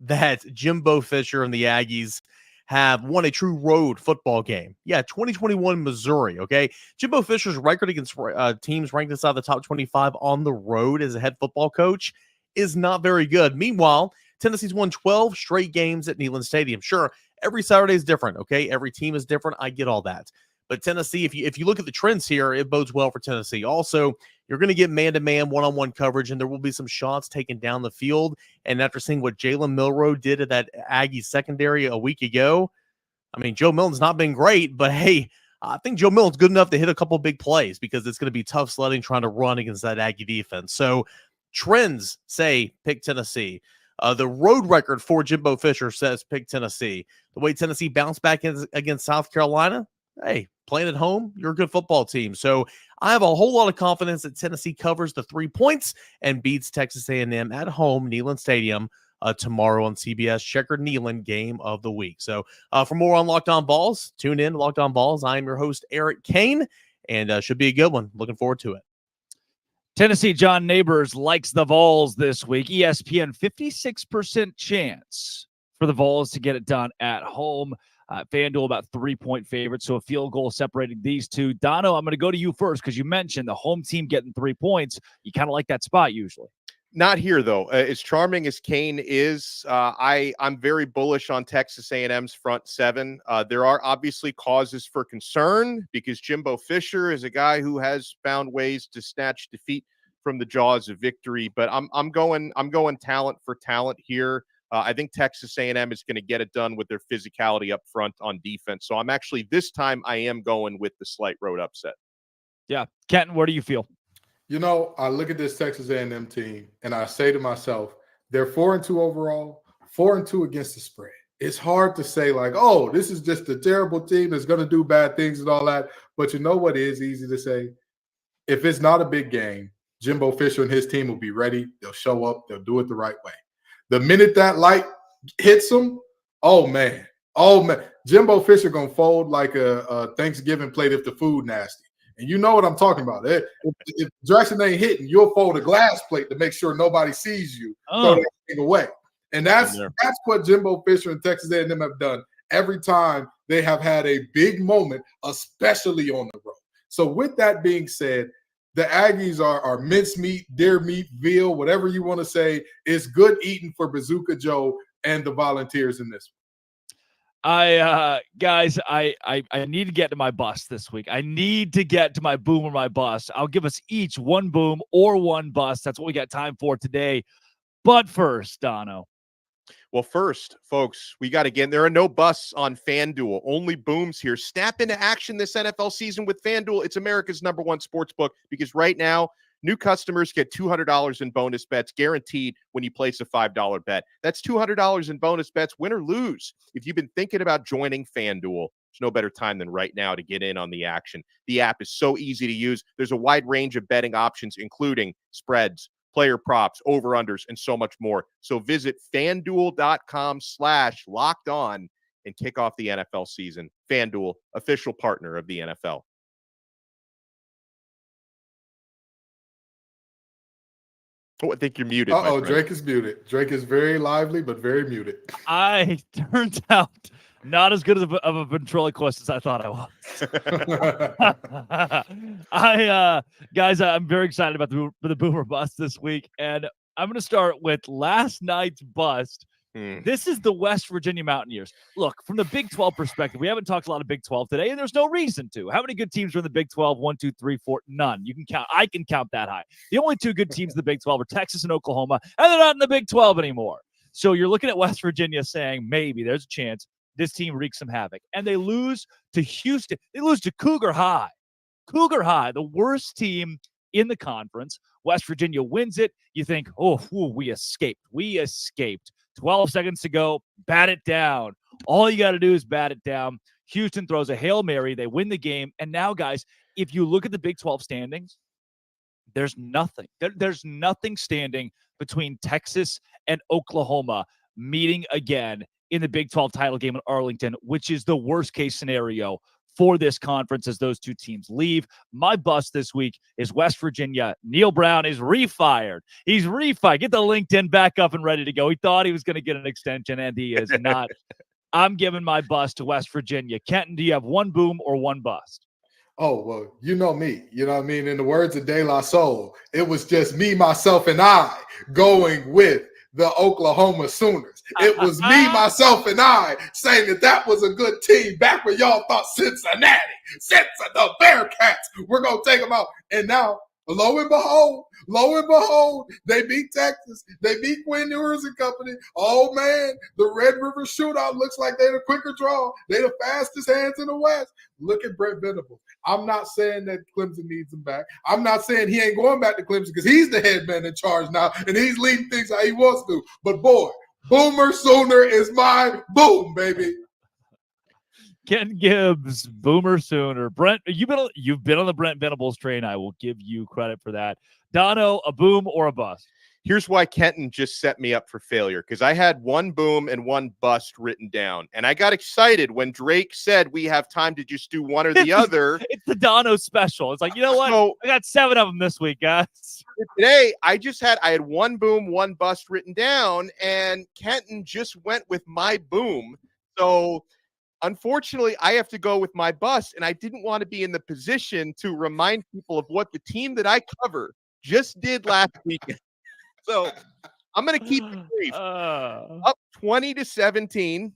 that Jimbo Fisher and the Aggies have won a true road football game. Yeah, 2021 Missouri, okay? Jimbo Fisher's record against teams ranked inside the top 25 on the road as a head football coach is not very good. Meanwhile, Tennessee's won 12 straight games at Neyland Stadium. Sure, every Saturday is different, okay? Every team is different. I get all that. But Tennessee, if you look at the trends here, it bodes well for Tennessee. Also, you're going to get man-to-man, one-on-one coverage, and there will be some shots taken down the field. And after seeing what Jalen Milroe did at that Aggie secondary a week ago, I mean, Joe Milton's not been great, but hey, I think Joe Milton's good enough to hit a couple big plays because it's going to be tough sledding trying to run against that Aggie defense. So trends say pick Tennessee. The road record for Jimbo Fisher says pick Tennessee. The way Tennessee bounced back against South Carolina, hey, playing at home, you're a good football team. So I have a whole lot of confidence that Tennessee covers the 3 points and beats Texas A&M at home, Neyland Stadium, tomorrow on CBS. Checkered Neyland game of the week. So for more on Locked On Balls, tune in to Locked On Balls. I am your host, Eric Kane, and should be a good one. Looking forward to it. Tennessee John Neighbors likes the Vols this week. ESPN, 56% chance for the Vols to get it done at home. FanDuel about 3-point favorites, so a field goal separating these two. Dono, I'm going to go to you first because you mentioned the home team getting 3 points. You kind of like that spot usually. Not here, though. As charming as Kane is, I'm very bullish on Texas A&M's front seven. There are obviously causes for concern because Jimbo Fisher is a guy who has found ways to snatch defeat from the jaws of victory. But I'm going talent for talent here. I think Texas A&M is going to get it done with their physicality up front on defense. So I'm actually, this time, I am going with the slight road upset. Yeah. Kenton, where do you feel? I look at this Texas A&M team, and I say to myself, they're 4-2 overall, 4-2 against the spread. It's hard to say, like, oh, this is just a terrible team that's going to do bad things and all that. But you know what is easy to say? If it's not a big game, Jimbo Fisher and his team will be ready. They'll show up. They'll do it the right way. The minute that light hits them, oh, man. Jimbo Fisher going to fold like a Thanksgiving plate if the food nasty. And you know what I'm talking about. If Jackson ain't hitting, you'll fold a glass plate to make sure nobody sees you. Throw that thing away. And that's what Jimbo Fisher and Texas A&M have done every time they have had a big moment, especially on the road. So with that being said, the Aggies are mincemeat, deer meat, veal, whatever you want to say. It's good eating for Bazooka Joe. and the Volunteers in this one. Guys, I need to get to my bust this week. I need to get to my boom or my bust. I'll give us each one boom or one bust. That's what we got time for today. But first, Dono. Well, first, folks, we got to get, there are no busts on FanDuel, only booms here. Snap into action this NFL season with FanDuel. It's America's #1 sports book because right now, new customers get $200 in bonus bets guaranteed when you place a $5 bet. That's $200 in bonus bets, win or lose. If you've been thinking about joining FanDuel, there's no better time than right now to get in on the action. The app is so easy to use. There's a wide range of betting options, including spreads, player props, over-unders, and so much more. So visit FanDuel.com/lockedon and kick off the NFL season. FanDuel, official partner of the NFL. Oh, I think you're muted. Uh-oh, Drake is muted. Drake is very lively, but very muted. I turned out not as good of a ventriloquist as I thought I was. Guys, I'm very excited about the boomer bust this week, and I'm going to start with last night's bust. This is the West Virginia Mountaineers. Look, from the Big 12 perspective, we haven't talked a lot of Big 12 today, and there's no reason to. How many good teams are in the Big 12? 1, 2, 3, 4. None. You can count. I can count that high. The only two good teams in the Big 12 are Texas and Oklahoma, and they're not in the Big 12 anymore. So you're looking at West Virginia saying maybe there's a chance this team wreaks some havoc. And they lose to Houston. They lose to Cougar High. Cougar High, the worst team in the conference. West Virginia wins it. You think, we escaped. We escaped. 12 seconds to go. Bat it down. All you got to do is bat it down. Houston throws a Hail Mary. They win the game. And now, guys, if you look at the Big 12 standings, there's nothing. There's nothing standing between Texas and Oklahoma meeting again in the Big 12 title game in Arlington, which is the worst case scenario for this conference as those two teams leave. My bust this week is West Virginia. Neil Brown is refired. He's refired. Get the LinkedIn back up and ready to go. He thought he was going to get an extension, and he is not. I'm giving my bust to West Virginia. Kenton, do you have one boom or one bust? Oh, well, you know me. You know what I mean? In the words of De La Soul, it was just me, myself, and I going with the Oklahoma Sooners. It was me, myself, and I saying that was a good team back when y'all thought Cincinnati, the Bearcats, we're going to take them out. And now, lo and behold, they beat Texas. They beat Quinn Ewers and company. Oh, man, the Red River Shootout looks like they're the quicker draw. They're the fastest hands in the West. Look at Brent Venables. I'm not saying that Clemson needs him back. I'm not saying he ain't going back to Clemson because he's the head man in charge now, and he's leading things how he wants to. But, boy, Boomer Sooner is my boom, baby. Ken Gibbs, Boomer Sooner. Brent, you've been on the Brent Venables train. I will give you credit for that. Dono, a boom or a bust? Here's why Kenton just set me up for failure, because I had one boom and one bust written down, and I got excited when Drake said we have time to just do one or the other. It's the Dono special. It's like, you know what? So, I got 7 of them this week, guys. Today, I had one boom, one bust written down, and Kenton just went with my boom. So, unfortunately, I have to go with my bust, and I didn't want to be in the position to remind people of what the team that I cover just did last weekend. So I'm going to keep it brief. Up 20-17,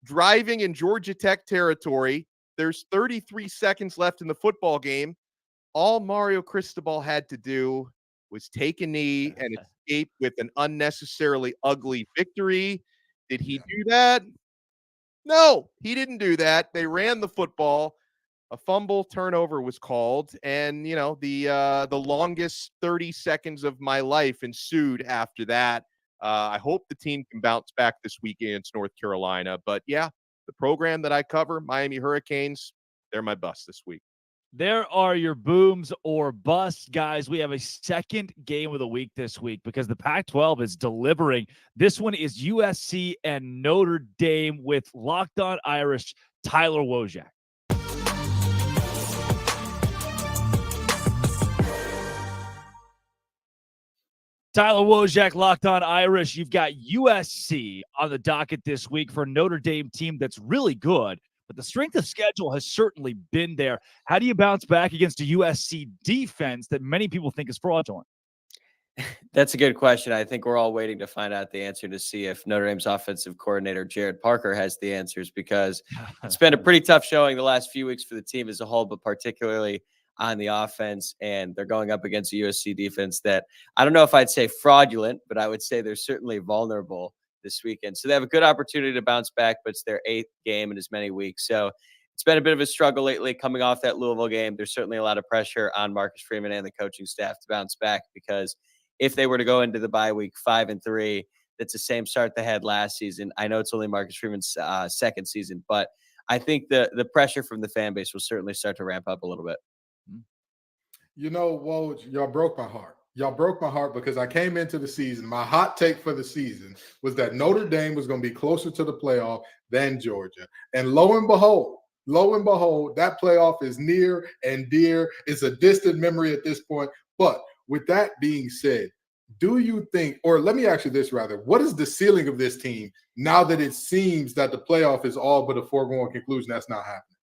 driving in Georgia Tech territory. There's 33 seconds left in the football game. All Mario Cristobal had to do was take a knee and escape with an unnecessarily ugly victory. Did he do that? No, he didn't do that. They ran the football. A fumble turnover was called, and the longest 30 seconds of my life ensued after that. I hope the team can bounce back this week against North Carolina. But yeah, the program that I cover, Miami Hurricanes, they're my bust this week. There are your booms or busts, guys. We have a second game of the week this week because the Pac-12 is delivering. This one is USC and Notre Dame with Locked On Irish Tyler Wojak. Tyler Wojak, Locked On Irish. You've got USC on the docket this week for a Notre Dame team that's really good, but the strength of schedule has certainly been there. How do you bounce back against a USC defense that many people think is fraudulent? That's a good question. I think we're all waiting to find out the answer to see if Notre Dame's offensive coordinator, Jared Parker, has the answers, because it's been a pretty tough showing the last few weeks for the team as a whole, but particularly on the offense. And they're going up against a USC defense that I don't know if I'd say fraudulent, but I would say they're certainly vulnerable this weekend. So they have a good opportunity to bounce back, but it's their 8th game in as many weeks. So it's been a bit of a struggle lately coming off that Louisville game. There's certainly a lot of pressure on Marcus Freeman and the coaching staff to bounce back, because if they were to go into the bye week 5-3, that's the same start they had last season. I know it's only Marcus Freeman's second season, but I think the pressure from the fan base will certainly start to ramp up a little bit. You know, Woj, y'all broke my heart. Y'all broke my heart because I came into the season. My hot take for the season was that Notre Dame was going to be closer to the playoff than Georgia. And lo and behold, that playoff is near and dear. It's a distant memory at this point. But with that being said, do you think, or let me ask you this rather, what is the ceiling of this team now that it seems that the playoff is all but a foregone conclusion that's not happening?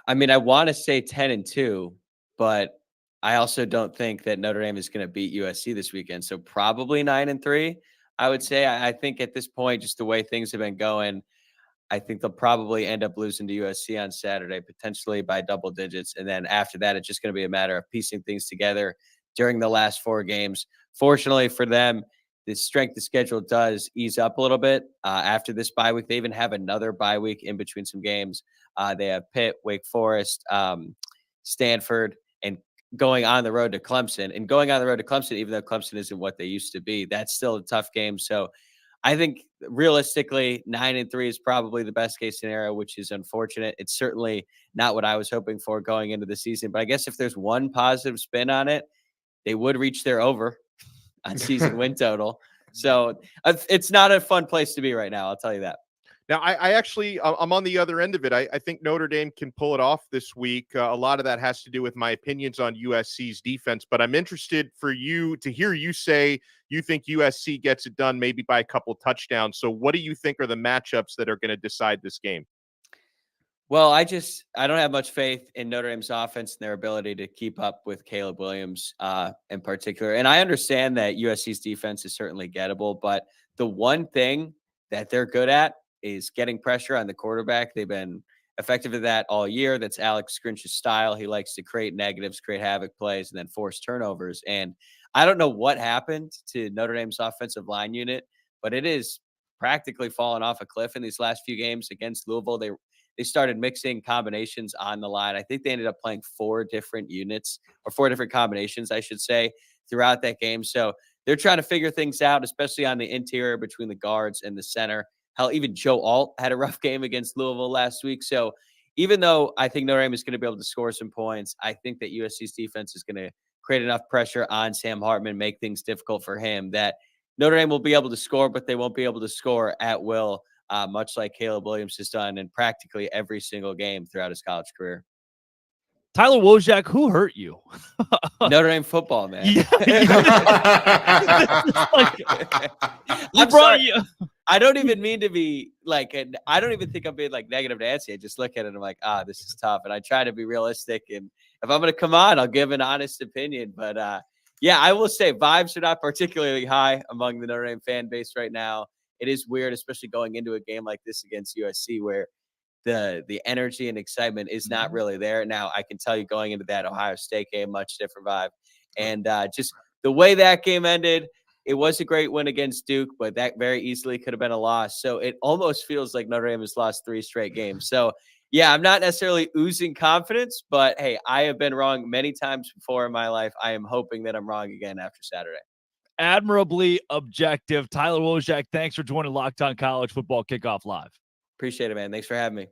I mean, I want to say 10-2, but I also don't think that Notre Dame is going to beat USC this weekend. So probably 9-3, I would say. I think at this point, just the way things have been going, I think they'll probably end up losing to USC on Saturday, potentially by double digits. And then after that, it's just going to be a matter of piecing things together during the last 4 games. Fortunately for them, the strength of schedule does ease up a little bit after this bye week. They even have another bye week in between some games. They have Pitt, Wake Forest, Stanford, and going on the road to Clemson. And going on the road to Clemson, even though Clemson isn't what they used to be, that's still a tough game. So I think realistically, 9-3 is probably the best case scenario, which is unfortunate. It's certainly not what I was hoping for going into the season. But I guess if there's one positive spin on it, they would reach their over on season win total. So it's not a fun place to be right now. I'll tell you that. Now, I actually, I'm on the other end of it. I think Notre Dame can pull it off this week. A lot of that has to do with my opinions on USC's defense, but I'm interested for you to hear you say you think USC gets it done maybe by a couple touchdowns. So what do you think are the matchups that are going to decide this game? Well, I don't have much faith in Notre Dame's offense and their ability to keep up with Caleb Williams in particular. And I understand that USC's defense is certainly gettable, but the one thing that they're good at is getting pressure on the quarterback. They've been effective at that all year. That's Alex Grinch's style. He likes to create negatives, create havoc plays, and then force turnovers. And I don't know what happened to Notre Dame's offensive line unit, but it is practically fallen off a cliff in these last few games against Louisville. They started mixing combinations on the line. I think they ended up playing 4 different units, or 4 different combinations, I should say, throughout that game. So they're trying to figure things out, especially on the interior between the guards and the center. Hell, even Joe Alt had a rough game against Louisville last week. So even though I think Notre Dame is going to be able to score some points, I think that USC's defense is going to create enough pressure on Sam Hartman, make things difficult for him, that Notre Dame will be able to score, but they won't be able to score at will, much like Caleb Williams has done in practically every single game throughout his college career. Tyler Wojak, who hurt you? Notre Dame football, man. Yeah. I'm sorry. I don't even mean to be like, I don't even think I'm being like negative to Nancy. I just look at it and I'm like, this is tough. And I try to be realistic. And if I'm going to come on, I'll give an honest opinion. But yeah, I will say vibes are not particularly high among the Notre Dame fan base right now. It is weird, especially going into a game like this against USC, where the energy and excitement is not really there. Now, I can tell you going into that Ohio State game, much different vibe. And just the way that game ended, it was a great win against Duke, but that very easily could have been a loss. So it almost feels like Notre Dame has lost 3 straight games. So, yeah, I'm not necessarily oozing confidence, but, hey, I have been wrong many times before in my life. I am hoping that I'm wrong again after Saturday. Admirably objective. Tyler Wojak, thanks for joining Locked On College Football Kickoff Live. Appreciate it, man. Thanks for having me.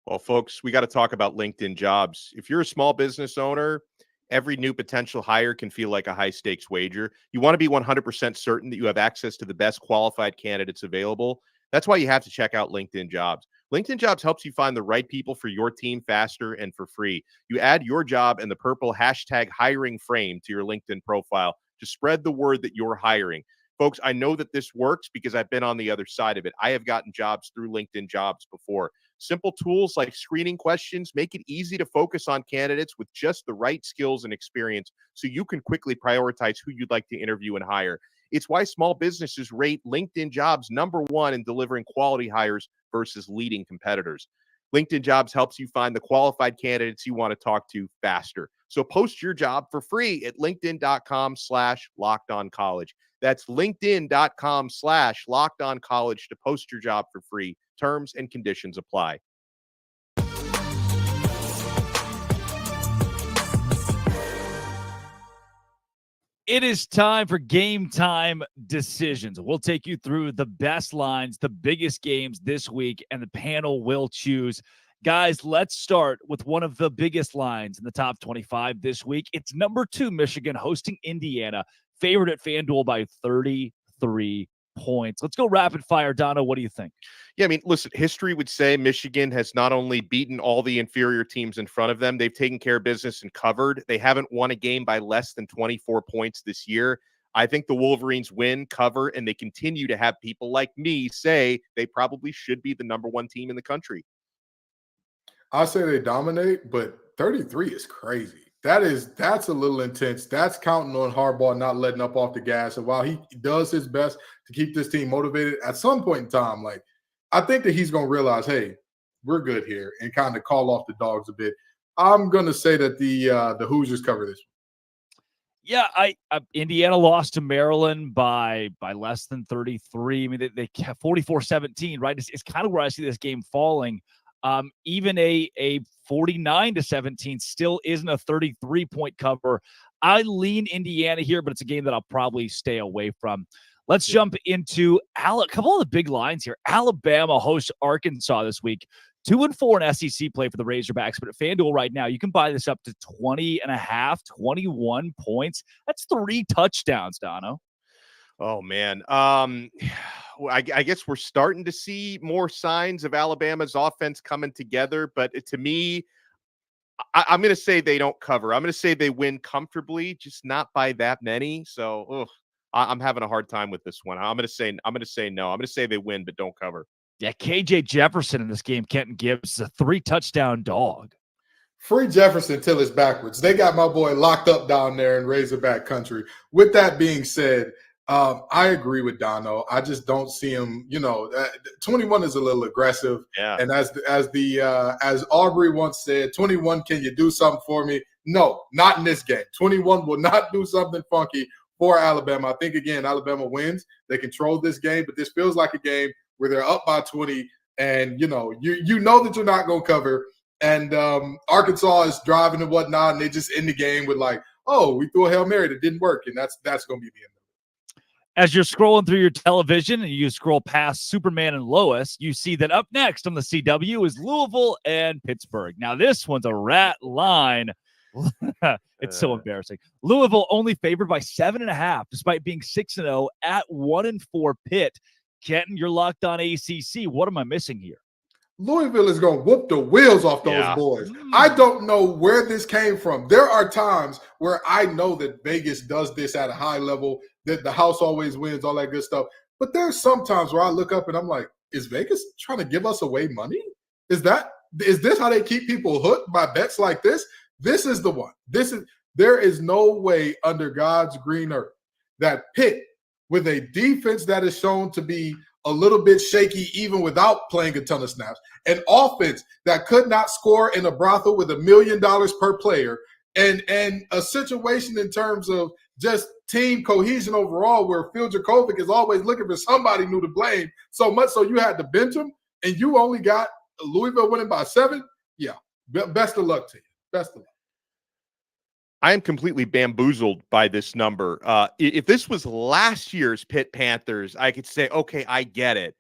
Well, folks, we got to talk about LinkedIn Jobs. If you're a small business owner, every new potential hire can feel like a high-stakes wager. You want to be 100% certain that you have access to the best qualified candidates available. That's why you have to check out LinkedIn Jobs. LinkedIn Jobs helps you find the right people for your team faster and for free. You add your job and the purple #hiring frame to your LinkedIn profile to spread the word that you're hiring. Folks, I know that this works because I've been on the other side of it. I have gotten jobs through LinkedIn Jobs before. Simple tools like screening questions make it easy to focus on candidates with just the right skills and experience so you can quickly prioritize who you'd like to interview and hire. It's why small businesses rate LinkedIn Jobs #1 in delivering quality hires versus leading competitors. LinkedIn Jobs helps you find the qualified candidates you want to talk to faster. So post your job for free at linkedin.com/lockedoncollege. That's linkedin.com/lockedoncollege to post your job for free. Terms and conditions apply. It is time for game time decisions. We'll take you through the best lines, the biggest games this week, and the panel will choose. Guys, let's start with one of the biggest lines in the top 25 this week. It's number 2, Michigan hosting Indiana, favored at FanDuel by 33 points. Let's go rapid fire. Donna, what do you think? Yeah, I mean, listen, history would say Michigan has not only beaten all the inferior teams in front of them, they've taken care of business and covered. They haven't won a game by less than 24 points this year. I think the Wolverines win, cover, and they continue to have people like me say they probably should be the #1 team in the country. I say they dominate, but 33 is crazy. That's a little intense. That's counting on Harbaugh not letting up off the gas. And while he does his best to keep this team motivated, at some point in time, like, I think that he's going to realize, hey, we're good here, and kind of call off the dogs a bit. I'm going to say that the Hoosiers cover this one. Yeah, Indiana lost to Maryland by less than 33. I mean, they kept 44-17, right? It's kind of where I see this game falling. Even a 49-17 still isn't a 33-point cover. I lean Indiana here, but it's a game that I'll probably stay away from. Let's jump into a couple of the big lines here. Alabama hosts Arkansas this week. 2-4 in SEC play for the Razorbacks, but at FanDuel right now, you can buy this up to 20.5, 21 points. That's 3 touchdowns, Dono. Oh, man. I guess we're starting to see more signs of Alabama's offense coming together, but to me, I'm going to say they don't cover. I'm going to say they win comfortably, just not by that many. So I'm having a hard time with this one. I'm going to say no. I'm going to say they win, but don't cover. Yeah, KJ Jefferson in this game, Kenton Gibbs, is a 3-touchdown dog. Free Jefferson till it's backwards. They got my boy locked up down there in Razorback country. With that being said, I agree with Dono. I just don't see him. 21 is a little aggressive. Yeah. And as Aubrey once said, 21, can you do something for me? No, not in this game. 21 will not do something funky for Alabama. I think, again, Alabama wins. They control this game, but this feels like a game where they're up by 20, and you know that you're not going to cover. And Arkansas is driving and whatnot, and they just end the game with like, oh, we threw a Hail Mary that didn't work, and that's going to be the end of it. As you're scrolling through your television and you scroll past Superman and Lois, you see that up next on the CW is Louisville and Pittsburgh. Now, this one's a rat line. It's so embarrassing. Louisville only favored by 7.5, despite being 6-0 at 1-4 Pitt. Kenton, you're locked on ACC. What am I missing here? Louisville is going to whoop the wheels off those boys. I don't know where this came from. There are times where I know that Vegas does this at a high level, that the house always wins, all that good stuff. But there's some times where I look up and I'm like, is Vegas trying to give us away money? Is this how they keep people hooked by bets like this? This is the one. There is no way under God's green earth that Pitt, with a defense that is shown to be a little bit shaky even without playing a ton of snaps, an offense that could not score in a brothel with $1 million per player, and a situation in terms of just team cohesion overall where Phil Jakovic is always looking for somebody new to blame, so much so you had to bench him, and you only got Louisville winning by 7. Yeah, best of luck to you. Best of luck. I am completely bamboozled by this number. If this was last year's Pitt Panthers, I could say, okay, I get it.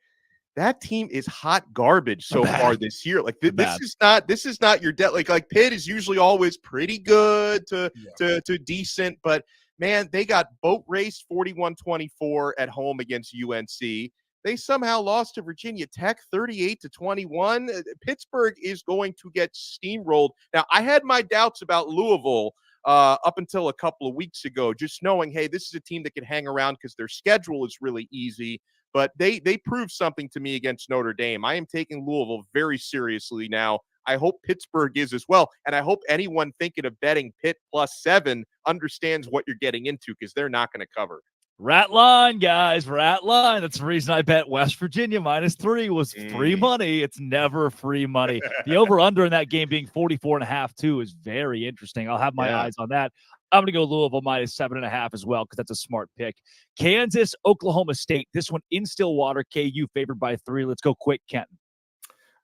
That team is hot garbage so far this year. Like this is not your debt. Like Pitt is usually always pretty good to decent, but man, they got boat raced 41-24 at home against UNC. They somehow lost to Virginia Tech 38-21. Pittsburgh is going to get steamrolled. Now, I had my doubts about Louisville up until a couple of weeks ago, just knowing, hey, this is a team that can hang around because their schedule is really easy. But they proved something to me against Notre Dame. I am taking Louisville very seriously now. I hope Pittsburgh is as well. And I hope anyone thinking of betting Pitt +7 understands what you're getting into, because they're not going to cover. Rat line, guys. Rat line. That's the reason I bet West Virginia -3 was free money. It's never free money. The over-under in that game being 44.5 too is very interesting. I'll have my eyes on that. I'm going to go Louisville -7.5 as well, because that's a smart pick. Kansas, Oklahoma State. This one in Stillwater. KU favored by 3. Let's go quick, Kenton.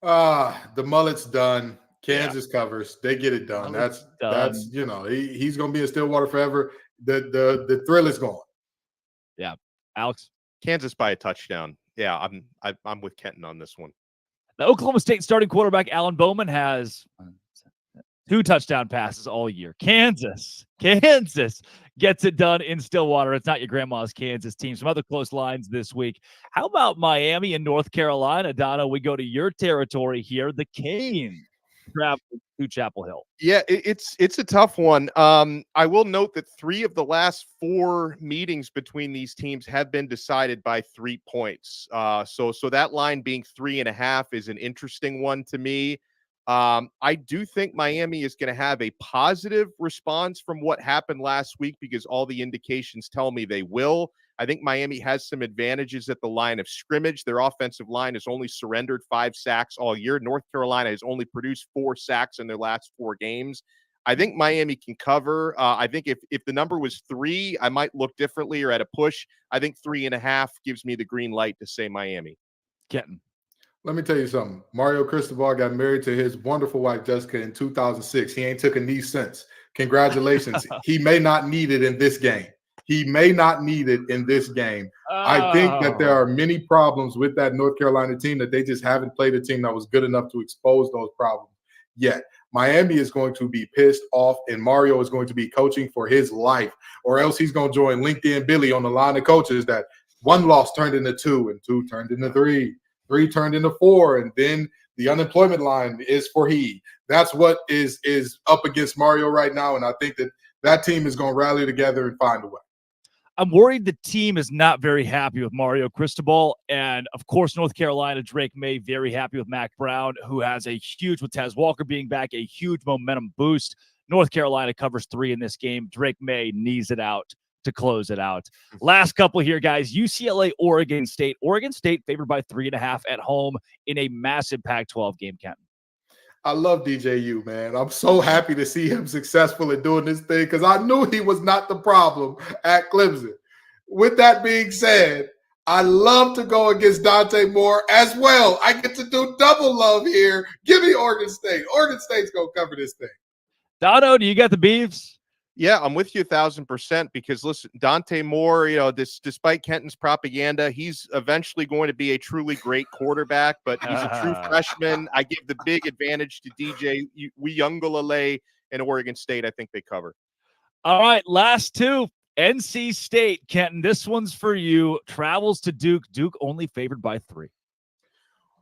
The mullet's done. Kansas covers. They get it done. That's you know, he's going to be in Stillwater forever. The thrill is gone. Yeah, Alex. Kansas by a touchdown. Yeah, I'm with Kenton on this one. The Oklahoma State starting quarterback Alan Bowman has 2 touchdown passes all year. Kansas gets it done in Stillwater. It's not your grandma's Kansas team. Some other close lines this week. How about Miami and North Carolina? Donna, we go to your territory here. The Canes travel to Chapel Hill. Yeah, it's a tough one. I will note that 3 of the last 4 meetings between these teams have been decided by 3 points. So that line being 3.5 is an interesting one to me. I do think Miami is going to have a positive response from what happened last week, because all the indications tell me they will. I think Miami has some advantages at the line of scrimmage. Their offensive line has only surrendered 5 sacks all year. North Carolina has only produced 4 sacks in their last 4 games. I think Miami can cover. I think if the number was 3, I might look differently, or at a push. I think 3.5 gives me the green light to say Miami. Kenton. Let me tell you something. Mario Cristobal got married to his wonderful wife, Jessica, in 2006. He ain't took a knee since. Congratulations. He may not need it in this game. He may not need it in this game. I think that there are many problems with that North Carolina team, that they just haven't played a team that was good enough to expose those problems yet. Miami is going to be pissed off, and Mario is going to be coaching for his life, or else he's going to join LinkedIn Billy on the line of coaches that 1 loss turned into 2, and 2 turned into 3, 3 turned into 4, and then the unemployment line is for he. That's what is up against Mario right now, and I think that team is going to rally together and find a way. I'm worried the team is not very happy with Mario Cristobal. And, of course, North Carolina, Drake May, very happy with Mac Brown, who has a huge, with Taz Walker being back, a huge momentum boost. North Carolina covers 3 in this game. Drake May knees it out to close it out. Last couple here, guys. UCLA, Oregon State. Oregon State favored by 3.5 at home in a massive Pac-12 game, Kenton. I love DJU, man. I'm so happy to see him successful in doing this thing, because I knew he was not the problem at Clemson. With that being said, I love to go against Dante Moore as well. I get to do double love here. Give me Oregon State. Oregon State's going to cover this thing. Dono, do you got the Beavs? Yeah, I'm with you 1,000%, because listen, Dante Moore, despite Kenton's propaganda, he's eventually going to be a truly great quarterback, but he's a true freshman. I give the big advantage to DJ Uyunglele and Oregon State. I think they cover. All right, last 2. NC State, Kenton, this one's for you. Travels to Duke. Duke only favored by 3.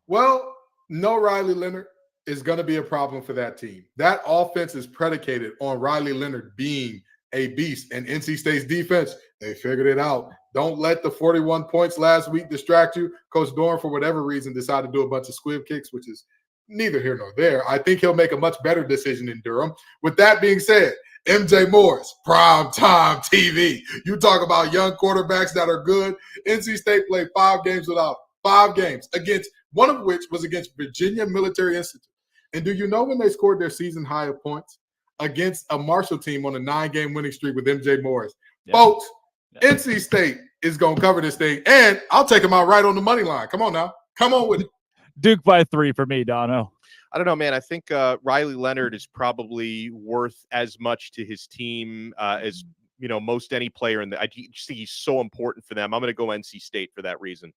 Well, no Riley Leonard is going to be a problem for that team. That offense is predicated on Riley Leonard being a beast, and NC State's defense, they figured it out. Don't let the 41 points last week distract you. Coach Dorn, for whatever reason, decided to do a bunch of squib kicks, which is neither here nor there. I think he'll make a much better decision in Durham. With that being said, MJ Morris, prime time TV. You talk about young quarterbacks that are good. NC State played 5 games without 5 games, against one of which was against Virginia Military Institute. And do you know when they scored their season high of points? Against a Marshall team on a 9-game winning streak with MJ Morris. Yeah. Folks, NC State is going to cover this thing, and I'll take them out right on the money line. Come on now. Come on with it. Duke by 3 for me, Dono. I don't know, man. I think Riley Leonard is probably worth as much to his team as most any player in the. I just think he's so important for them. I'm going to go NC State for that reason.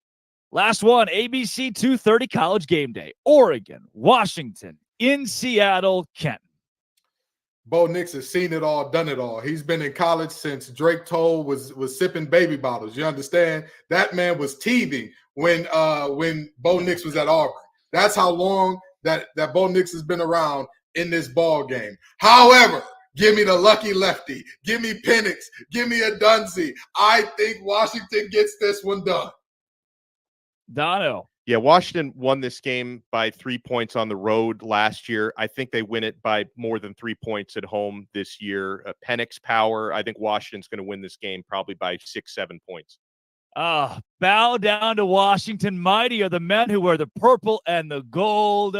Last one, ABC 2:30 College Game Day. Oregon, Washington, in Seattle, Kenton. Bo Nix has seen it all, done it all. He's been in college since Drake Toll was sipping baby bottles. You understand? That man was teething when Bo Nix was at Auburn. That's how long that Bo Nix has been around in this ball game. However, Give me the lucky lefty. Give me Penix. Give me a Dunzy. I think Washington gets this one done. Dono. Yeah, Washington won this game by 3 points on the road last year. I think they win it by more than 3 points at home this year. Penix power. I think Washington's going to win this game probably by 6-7 points. Bow down to Washington. Mighty are the men who wear the purple and the gold.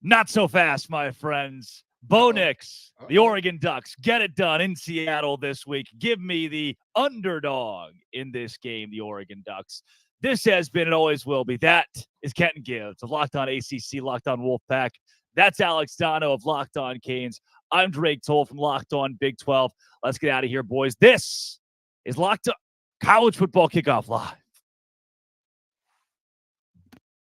Not so fast, my friends. Bo Nix, the Oregon Ducks, get it done in Seattle this week. Give me the underdog in this game, the Oregon Ducks. This has been and always will be. That is Kenton Gibbs of Locked On ACC, Locked On Wolfpack. That's Alex Dono of Locked On Canes. I'm Drake Toll from Locked On Big 12. Let's get out of here, boys. This is Locked On College Football Kickoff Live.